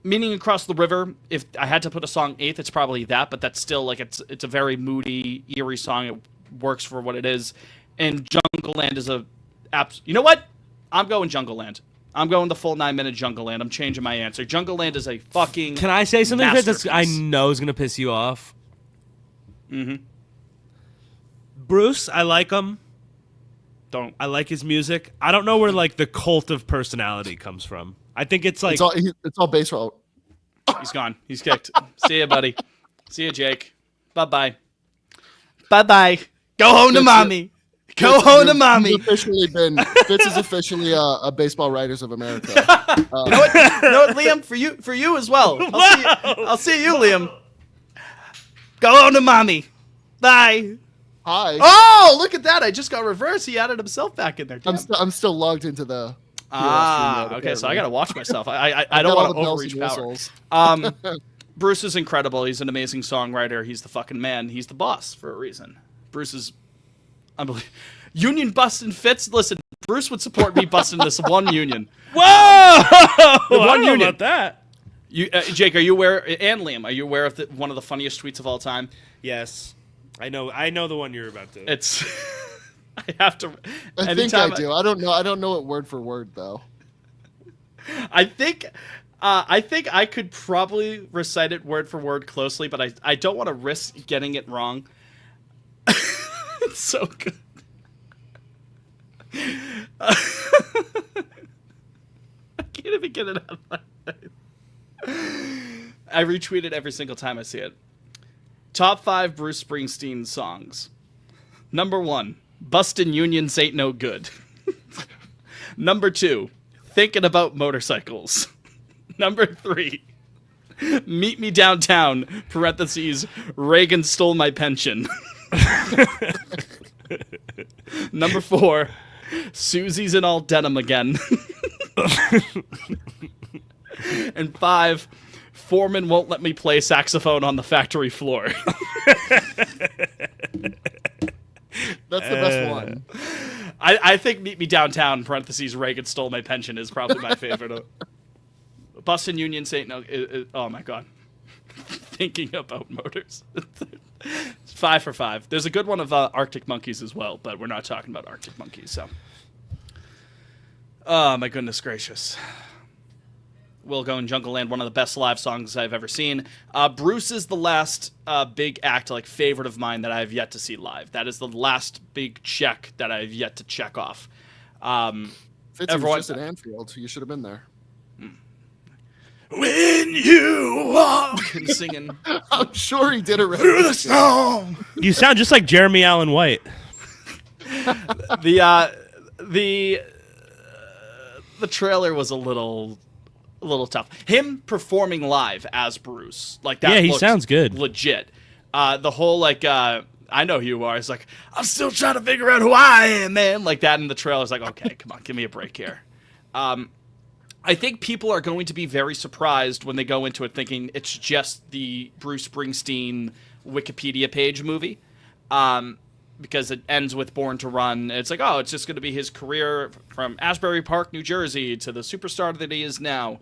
A: Meaning Across the River, if I had to put a song 8th, it's probably that, but that's still, like, it's a very moody, eerie song. It works for what it is. And Jungle Land is you know what? I'm going Jungle Land. I'm going the full 9-minute Jungle Land. I'm changing my answer. Jungle Land is a fucking
B: Can I say something that I
A: masterpiece.
B: know is going to piss you off?
A: Mm-hmm.
B: Bruce, I like him.
A: I
B: like his music. I don't know where, like, the cult of personality comes from. I think it's like...
C: It's all base roll.
A: He's gone. He's kicked. See ya, buddy. See ya, Jake. Bye-bye. Bye-bye. Go home to mommy. Go home to mommy.
C: Fitz is officially a Baseball Writers of America.
A: You know what, Liam? For you as well. I'll see you, Liam. Go home to mommy. Bye.
C: Hi.
A: Oh, look at that. I just got reversed. He added himself back in there.
C: I'm still logged into the...
A: Okay, so I gotta watch myself. I don't want to overreach power. Bruce is incredible. He's an amazing songwriter. He's the fucking man. He's the boss for a reason. Bruce is unbelievable. Union busting Fitz. Listen, Bruce would support me busting this one union.
B: Whoa! One union. About that.
A: Jake, are you aware? And Liam, are you aware of one of the funniest tweets of all time?
B: Yes, I know the one you're about to.
A: It's. I have to.
C: I think I do. I don't know. I don't know it word for word though.
A: I think I could probably recite it word for word closely, but I don't want to risk getting it wrong. It's so good. I can't even get it out of my head. I retweet it every single time I see it. Top 5 Bruce Springsteen songs. Number 1, Bustin' Unions Ain't No Good. Number 2, Thinking About Motorcycles. Number 3, Meet Me Downtown, parentheses, Reagan Stole My Pension. Number 4, Susie's in All Denim Again. And 5, Foreman Won't Let Me Play Saxophone on the Factory Floor.
C: That's the best one.
A: I think Meet Me Downtown, parentheses, Reagan Stole My Pension is probably my favorite. Bustin' Union Saint No. Oh my God. Thinking About Motors. It's 5 for 5. There's a good one of Arctic Monkeys as well, but we're not talking about Arctic Monkeys, so. Oh my goodness gracious. We'll Go in Jungle Land, one of the best live songs I've ever seen. Bruce is the last big act, like favorite of mine that I have yet to see live. That is the last big check that I have yet to check off.
C: Fitz was just at Anfield, so you should have been there.
A: When you walk and singing,
C: I'm sure he did it right
A: through the storm.
B: You sound just like Jeremy Allen White.
A: The trailer was a little tough. Him performing live as Bruce, like that.
B: Yeah, he sounds good.
A: Legit. The whole I know who you are. It's like, I'm still trying to figure out who I am, man. Like that in the trailer. It's like, okay, come on, give me a break here. I think people are going to be very surprised when they go into it thinking it's just the Bruce Springsteen Wikipedia page movie. Because it ends with Born to Run. It's like, oh, it's just going to be his career from Asbury Park, New Jersey, to the superstar that he is now.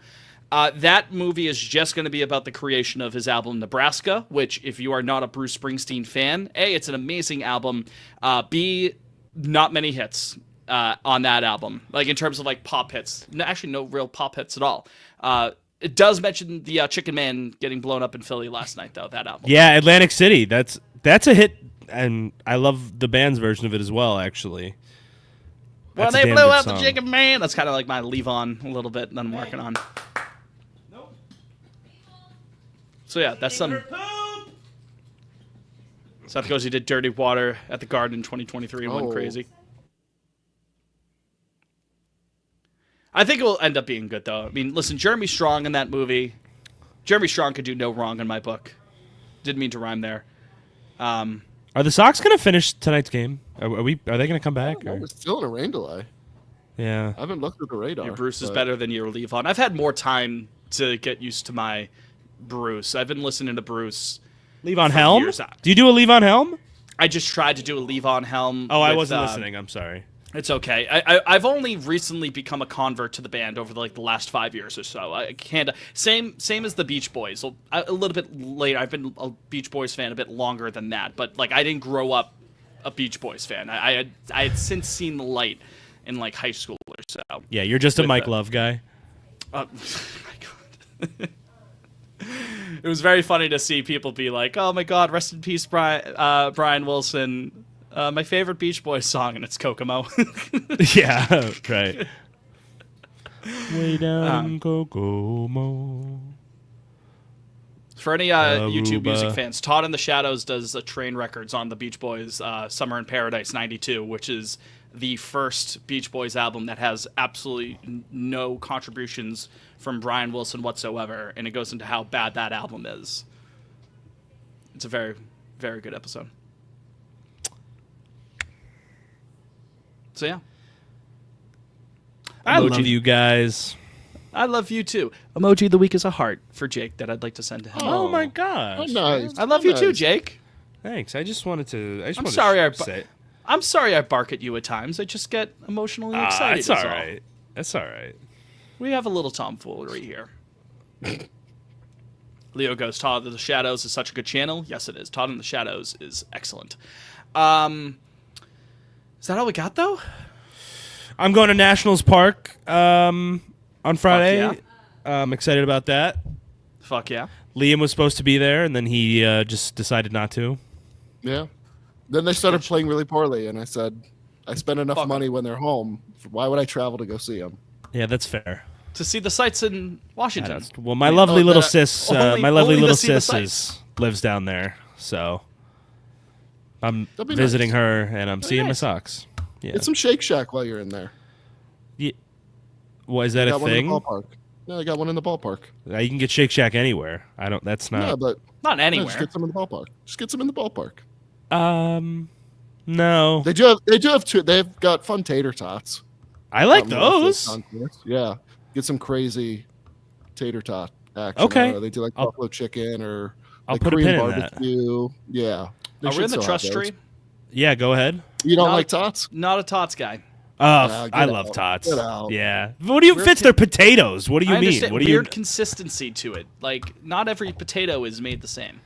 A: That movie is just going to be about the creation of his album Nebraska, which, if you are not a Bruce Springsteen fan, A, it's an amazing album. B, not many hits on that album, like in terms of like pop hits. Actually, no real pop hits at all. It does mention the Chicken Man getting blown up in Philly last night, though, that album.
B: Yeah, Atlantic City. That's a hit. And I love the band's version of it as well, actually.
A: Well, they blew up the Chicken Man. That's kind of like my leave on a little bit that I'm working on. So yeah, that's some. Seth goes, he did Dirty Water at the Garden in 2023 and went crazy. I think it will end up being good, though. I mean, listen, Jeremy Strong in that movie. Jeremy Strong could do no wrong in my book. Didn't mean to rhyme there.
B: Are the Sox going to finish tonight's game? Are they going to come back?
C: We're still in a rain delay.
B: Yeah.
C: I haven't looked at the radar.
A: Your Bruce is better than your Levon. I've had more time to get used to my Bruce. I've been listening to Bruce.
B: Levon Helm? Do you do a Levon Helm?
A: I just tried to do a Levon Helm.
B: Oh, I wasn't listening. I'm sorry.
A: It's okay. I've only recently become a convert to the band over the last 5 years or so. I can't. Same as the Beach Boys. A little bit later. I've been a Beach Boys fan a bit longer than that. But I didn't grow up a Beach Boys fan. I had since seen the light in high school or so.
B: Yeah, you're just a Mike Love guy.
A: My God. It was very funny to see people be like, "Oh my God, rest in peace, Brian Wilson." My favorite Beach Boys song, and it's Kokomo.
B: Yeah, right. Way down Kokomo.
A: For any YouTube music fans, Todd in the Shadows does Train Records on the Beach Boys' Summer in Paradise '92, which is the first Beach Boys album that has absolutely no contributions from Brian Wilson whatsoever, and it goes into how bad that album is. It's a very, very good episode. So yeah.
B: I love you guys.
A: I love you too. Emoji of the week is a heart for Jake that I'd like to send to him.
B: Oh my gosh.
C: Nice.
A: I love you too, Jake.
B: Thanks. I just wanted to.
A: I'm sorry I bark at you at times. I just get emotionally excited.
B: It's all right. That's all right.
A: We have a little tomfoolery here. Leo goes, Todd in the Shadows is such a good channel. Yes, it is. Todd in the Shadows is excellent. Is that all we got, though?
B: I'm going to Nationals Park on Friday.
A: Yeah.
B: I'm excited about that.
A: Fuck yeah.
B: Liam was supposed to be there, and then he just decided not to.
C: Yeah. Then they started playing really poorly, and I said, I spend enough money when they're home. Why would I travel to go see them?
B: Yeah, that's fair.
A: To see the sights in Washington.
B: Well, my lovely little sis, lives down there, so I'm visiting her, and I'm seeing my Sox. Yeah.
C: Get some Shake Shack while you're in there.
B: Yeah. What, is that a thing?
C: Yeah, I got one in the ballpark.
B: You can get Shake Shack anywhere. That's not.
C: Yeah, but
A: not anywhere.
C: Just get some in the ballpark. Just get some in the ballpark.
B: No.
C: They do have two. They've got fun tater tots.
B: I like those.
C: Yeah. Get some crazy tater tot action.
B: Okay.
C: They do buffalo chicken or
B: I'll put Korean
C: a pin barbecue. In that. Yeah.
A: Are we in the trust tree?
B: Yeah, go ahead.
C: You don't like tots?
A: Not a tots guy.
B: I love tots. Yeah. What do you fits their potatoes? What do you mean? What do
A: weird consistency to it. Not every potato is made the same.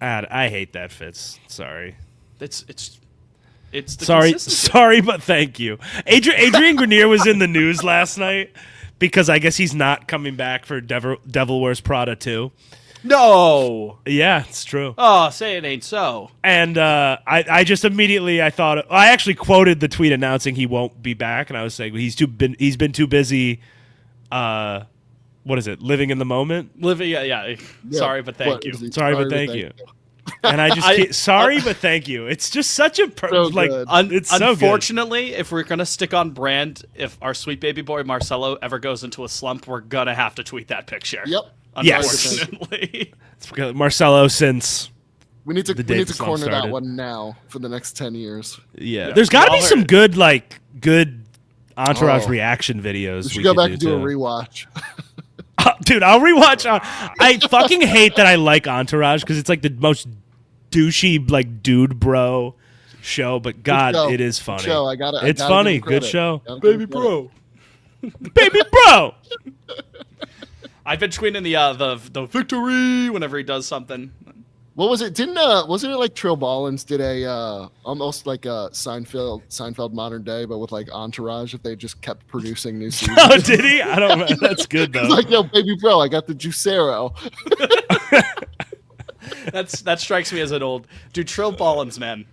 B: I hate that, Fitz. Sorry.
A: It's the
B: sorry, but thank you. Adrian Grenier was in the news last night because I guess he's not coming back for Devil Wears Prada 2.
A: No.
B: Yeah, it's true.
A: Oh, say it ain't so.
B: And I just immediately I actually quoted the tweet announcing he won't be back, and I was saying he's been too busy. What is it? Living in the moment.
A: Yeah. Sorry, but thank you.
B: Sorry, but thank you. And I just sorry, but thank you. It's just such a it's so
A: unfortunately, if we're gonna stick on brand, if our sweet baby boy Marcelo ever goes into a slump, we're gonna have to tweet that picture.
C: Yep.
A: Unfortunately.
B: Yes. Marcelo since
C: we need to corner that one now for the next 10 years.
B: Yeah. There's got to be some good Entourage reaction videos.
C: We should go back and do a rewatch.
B: Dude, I'll rewatch. I fucking hate that I like Entourage because it's the most douchey dude bro show. But God, it is funny. It's funny. Good show.
C: Baby bro.
B: Baby bro.
A: I've been tweeting the victory whenever he does something.
C: What was it? Wasn't it Trill Ballins did a almost like a Seinfeld modern day, but with Entourage if they just kept producing new seasons?
B: Oh, did he? I don't know. That's good though.
C: Yo, baby bro, I got the Juicero.
A: That strikes me as an old dude. Trill Ballins, man.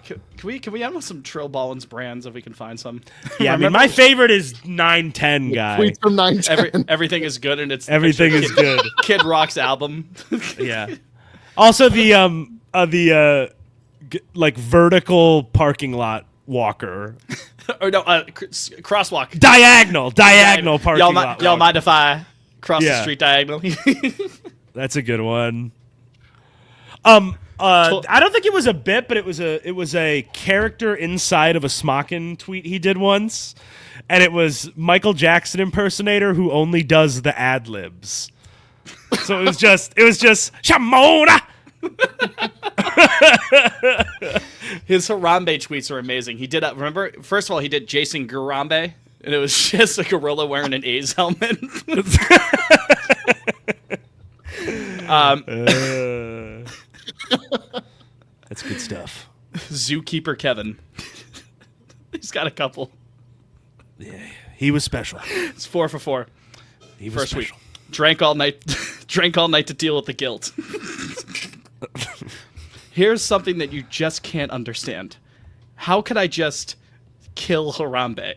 A: Can we end with some Trill Ballins brands if we can find some?
B: Yeah, I mean, my favorite is 910 guy.
C: Tweets from 910.
A: Everything is good, and it's
B: Everything is good.
A: Kid Rock's album.
B: Yeah. Also, the vertical parking lot walker.
A: Or no, crosswalk.
B: Diagonal parking lot.
A: Y'all mind if I cross the street diagonally?
B: That's a good one. I don't think it was a bit, but it was a character inside of a Smockin tweet he did once, and it was Michael Jackson impersonator who only does the ad libs. So it was just Shamona.
A: His Harambe tweets are amazing. He did remember, first of all, he did Jason Garambe, and it was just a gorilla wearing an A's helmet.
B: That's good stuff.
A: Zookeeper Kevin. He's got a couple.
B: Yeah, he was special.
A: It's 4 for 4.
B: He was
A: First
B: special.
A: week. Drank all night to deal with the guilt. Here's something that you just can't understand. How could I just kill Harambe?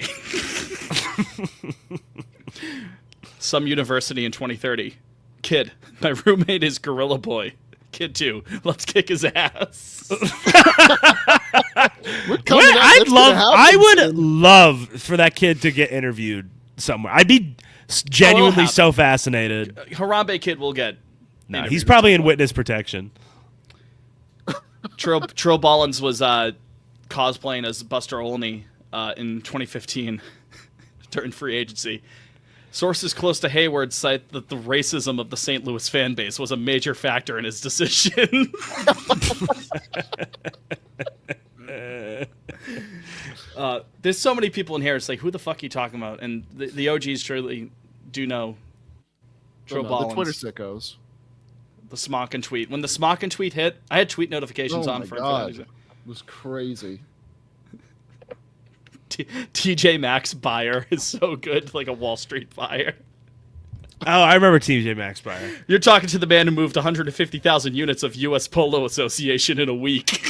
A: Some university in 2030. Kid, my roommate is Gorilla Boy. Kid 2, let's kick his ass.
B: I would love for that kid to get interviewed somewhere. I'd be genuinely so fascinated.
A: Harambe Kid will get.
B: No, he's probably in witness protection.
A: Trill Ballins was cosplaying as Buster Olney in 2015 during free agency. Sources close to Hayward cite that the racism of the St. Louis fan base was a major factor in his decision. There's so many people in here. It's like, who the fuck are you talking about? And the OGs truly do know. Trill Ballins.
C: The Twitter sickos.
A: The Smockin tweet. When the Smockin tweet hit, I had tweet notifications on for
C: God. It was crazy.
A: TJ Maxx buyer is so good, like a Wall Street buyer.
B: Oh, I remember TJ Maxx buyer.
A: You're talking to the man who moved 150,000 units of U.S. Polo Association in a week.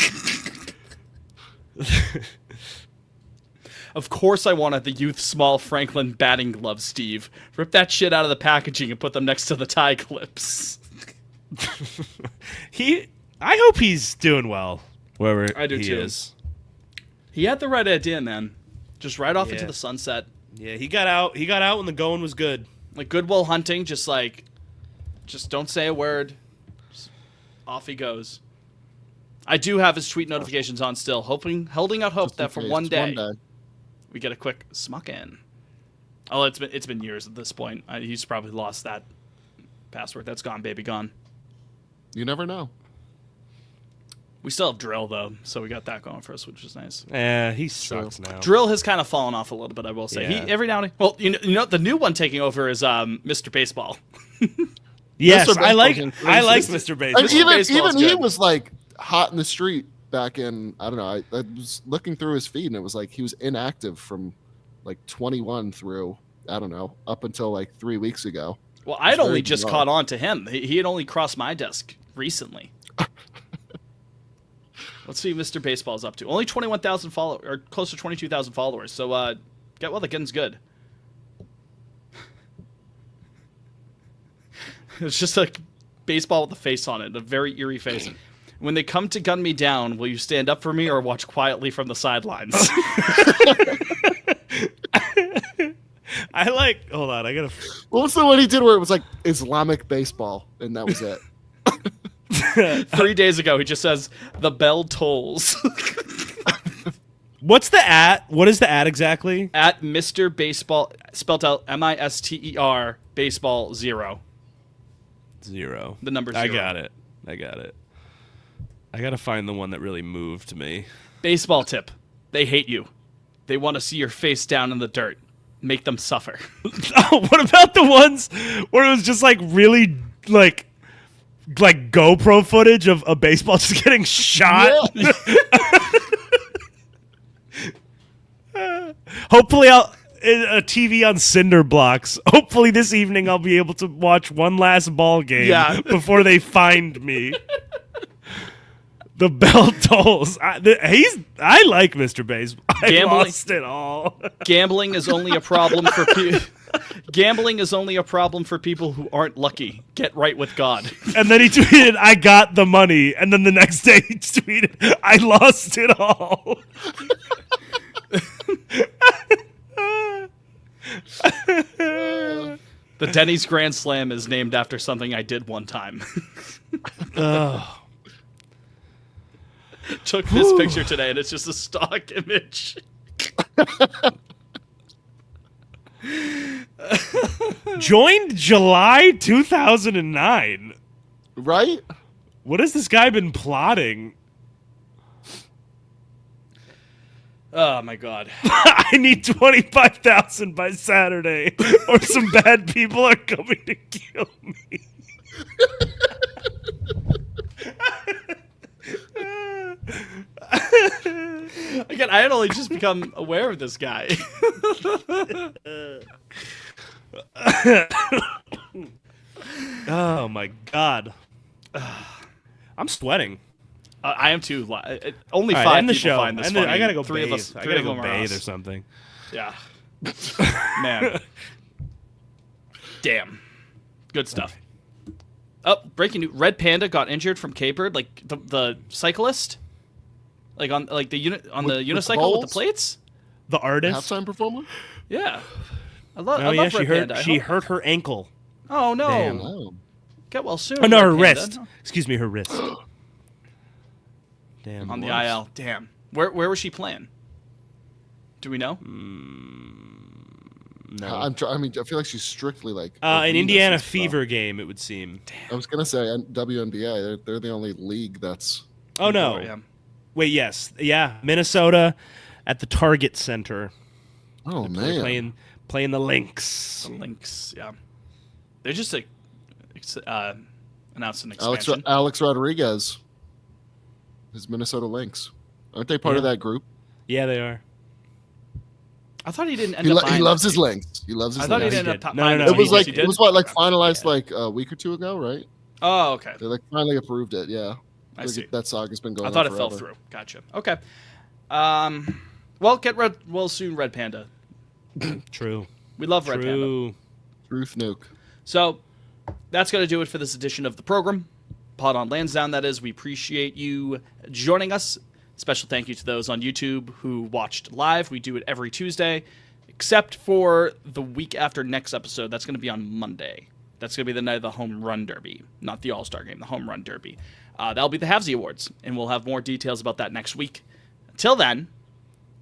A: Of course I wanted the Youth Small Franklin batting gloves, Steve. Rip that shit out of the packaging and put them next to the tie clips.
B: I hope he's doing well wherever
A: I do
B: he
A: too.
B: is. He
A: had the right idea, man. Just right off into the sunset.
B: Yeah, he got out when the going was good.
A: Like Good Will Hunting, just don't say a word. Just off he goes. I do have his tweet notifications on still, holding out hope that for one day we get a quick smuck in. Oh, it's been years at this point. He's probably lost that password. That's gone, baby, gone.
C: You never know.
A: We still have Drill, though, so we got that going for us, which is nice.
B: Yeah, he sucks now.
A: Drill has kind of fallen off a little bit, I will say.
B: Yeah.
A: He every now and then. Well, you know, the new one taking over is Mr. Baseball.
B: Yes,
C: Mr.
B: I like
C: Baseball.
B: Mr. Baseball.
C: I mean, even he
A: good.
C: was like hot in the street back in. I don't know. I was looking through his feed, and it was like he was inactive from like 21 through I don't know up until like 3 weeks ago.
A: Well, I'd only just caught on to him. He had only crossed my desk recently. Let's see what Mr. Baseball's up to. Only 21,000 followers, or close to 22,000 followers. So, get well, the getting's good. It's just a baseball with a face on it, a very eerie face. When they come to gun me down, will you stand up for me or watch quietly from the sidelines?
B: Hold on, I gotta.
C: What was the one he did where it was like Islamic baseball, and that was it?
A: 3 days ago, he just says, the bell tolls.
B: What's the at? What is the at exactly?
A: At Mr. Baseball, spelled out Mister Baseball 0.
B: 0.
A: The number 0.
B: I got it. I gotta find the one that really moved me.
A: Baseball tip. They hate you. They want to see your face down in the dirt. Make them suffer.
B: Oh, what about the ones where it was just like really like GoPro footage of a baseball just getting shot? Yeah. Hopefully a TV on cinder blocks. Hopefully this evening I'll be able to watch one last ball game before they find me. The bell tolls. I like Mr. Bass. I lost it all.
A: Gambling is only a problem for Gambling is only a problem for people who aren't lucky. Get right with God.
B: And then he tweeted, "I got the money." And then the next day he tweeted, "I lost it all."
A: The Denny's Grand Slam is named after something I did one time. Took this picture today, and it's just a stock image.
B: Joined July 2009.
C: Right?
B: What has this guy been plotting?
A: Oh my God.
B: I need 25,000 by Saturday, or some bad people are coming to kill me.
A: Again, I had only just become aware of this guy.
B: Oh my God. I'm sweating.
A: I am too. Only
B: All right,
A: five
B: end the
A: people
B: show.
A: find this
B: End
A: funny.
B: I gotta go
A: Three
B: bathe.
A: of us.
B: I
A: Three
B: gotta
A: of
B: go
A: them are
B: bathe
A: us.
B: or something.
A: Yeah. Man. Damn. Good stuff. Oh, breaking news. Red Panda got injured from capered, like the cyclist? Like on like the unit on the unicycle with the plates?
B: The artist.
C: Halftime performer?
A: Yeah. I love
B: she
A: Red Panda.
B: She hurt her ankle.
A: Oh no.
B: Damn.
C: Oh.
A: Get well soon.
B: Oh no,
A: Red
B: her
A: Panda.
B: wrist. Excuse me, her wrist. Damn.
A: On the IL. Damn. Where was she playing? Do we know?
B: No.
C: I mean, I feel like she's strictly like
B: an Indiana
C: and stuff.
B: Fever game, it would seem.
C: I was gonna say WNBA. They're the only league that's.
B: Oh no.
A: Yeah.
B: Wait, yes, yeah, Minnesota at the Target Center.
C: Oh
B: They're
C: man.
B: playing the Lynx.
A: The Lynx. Yeah. They're just announced an expansion.
C: Alex Rodriguez. His Minnesota Lynx. Aren't they part of that group?
B: Yeah, they are.
A: I thought he didn't end up.
C: He loves his Lynx. He loves his
A: I thought he
C: Lynx.
A: didn't end up.
B: No,
A: buying
B: no,
A: the
C: It was
A: Lynx.
C: like
A: He
C: it
A: did?
C: was what finalized like a week or two ago, right?
A: Oh, okay.
C: They finally approved it. Yeah.
A: I see.
C: That saga's been going.
A: I thought
C: on
A: it fell
C: forever.
A: through. Gotcha. Okay. Well, get well soon, Red Panda.
B: True.
A: We love Red Panda.
B: True.
C: Truth nuke.
A: So that's going to do it for this edition of the program. Pod on Lansdowne, that is. We appreciate you joining us. Special thank you to those on YouTube who watched live. We do it every Tuesday, except for the week after next episode. That's going to be on Monday. That's going to be the night of the Home Run Derby, not the All-Star Game, the Home Run Derby. That'll be the Havsy Awards, and we'll have more details about that next week. Until then,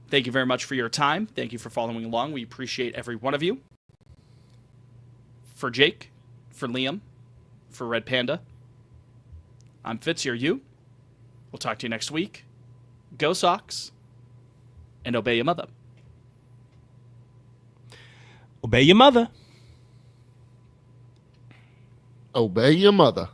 A: thank you very much for your time. Thank you for following along. We appreciate every one of you. For Jake, for Liam, for Red Panda, I'm Fitz, you're you. We'll talk to you next week. Go Sox, and obey your mother.
B: Obey your mother.
C: Obey your mother.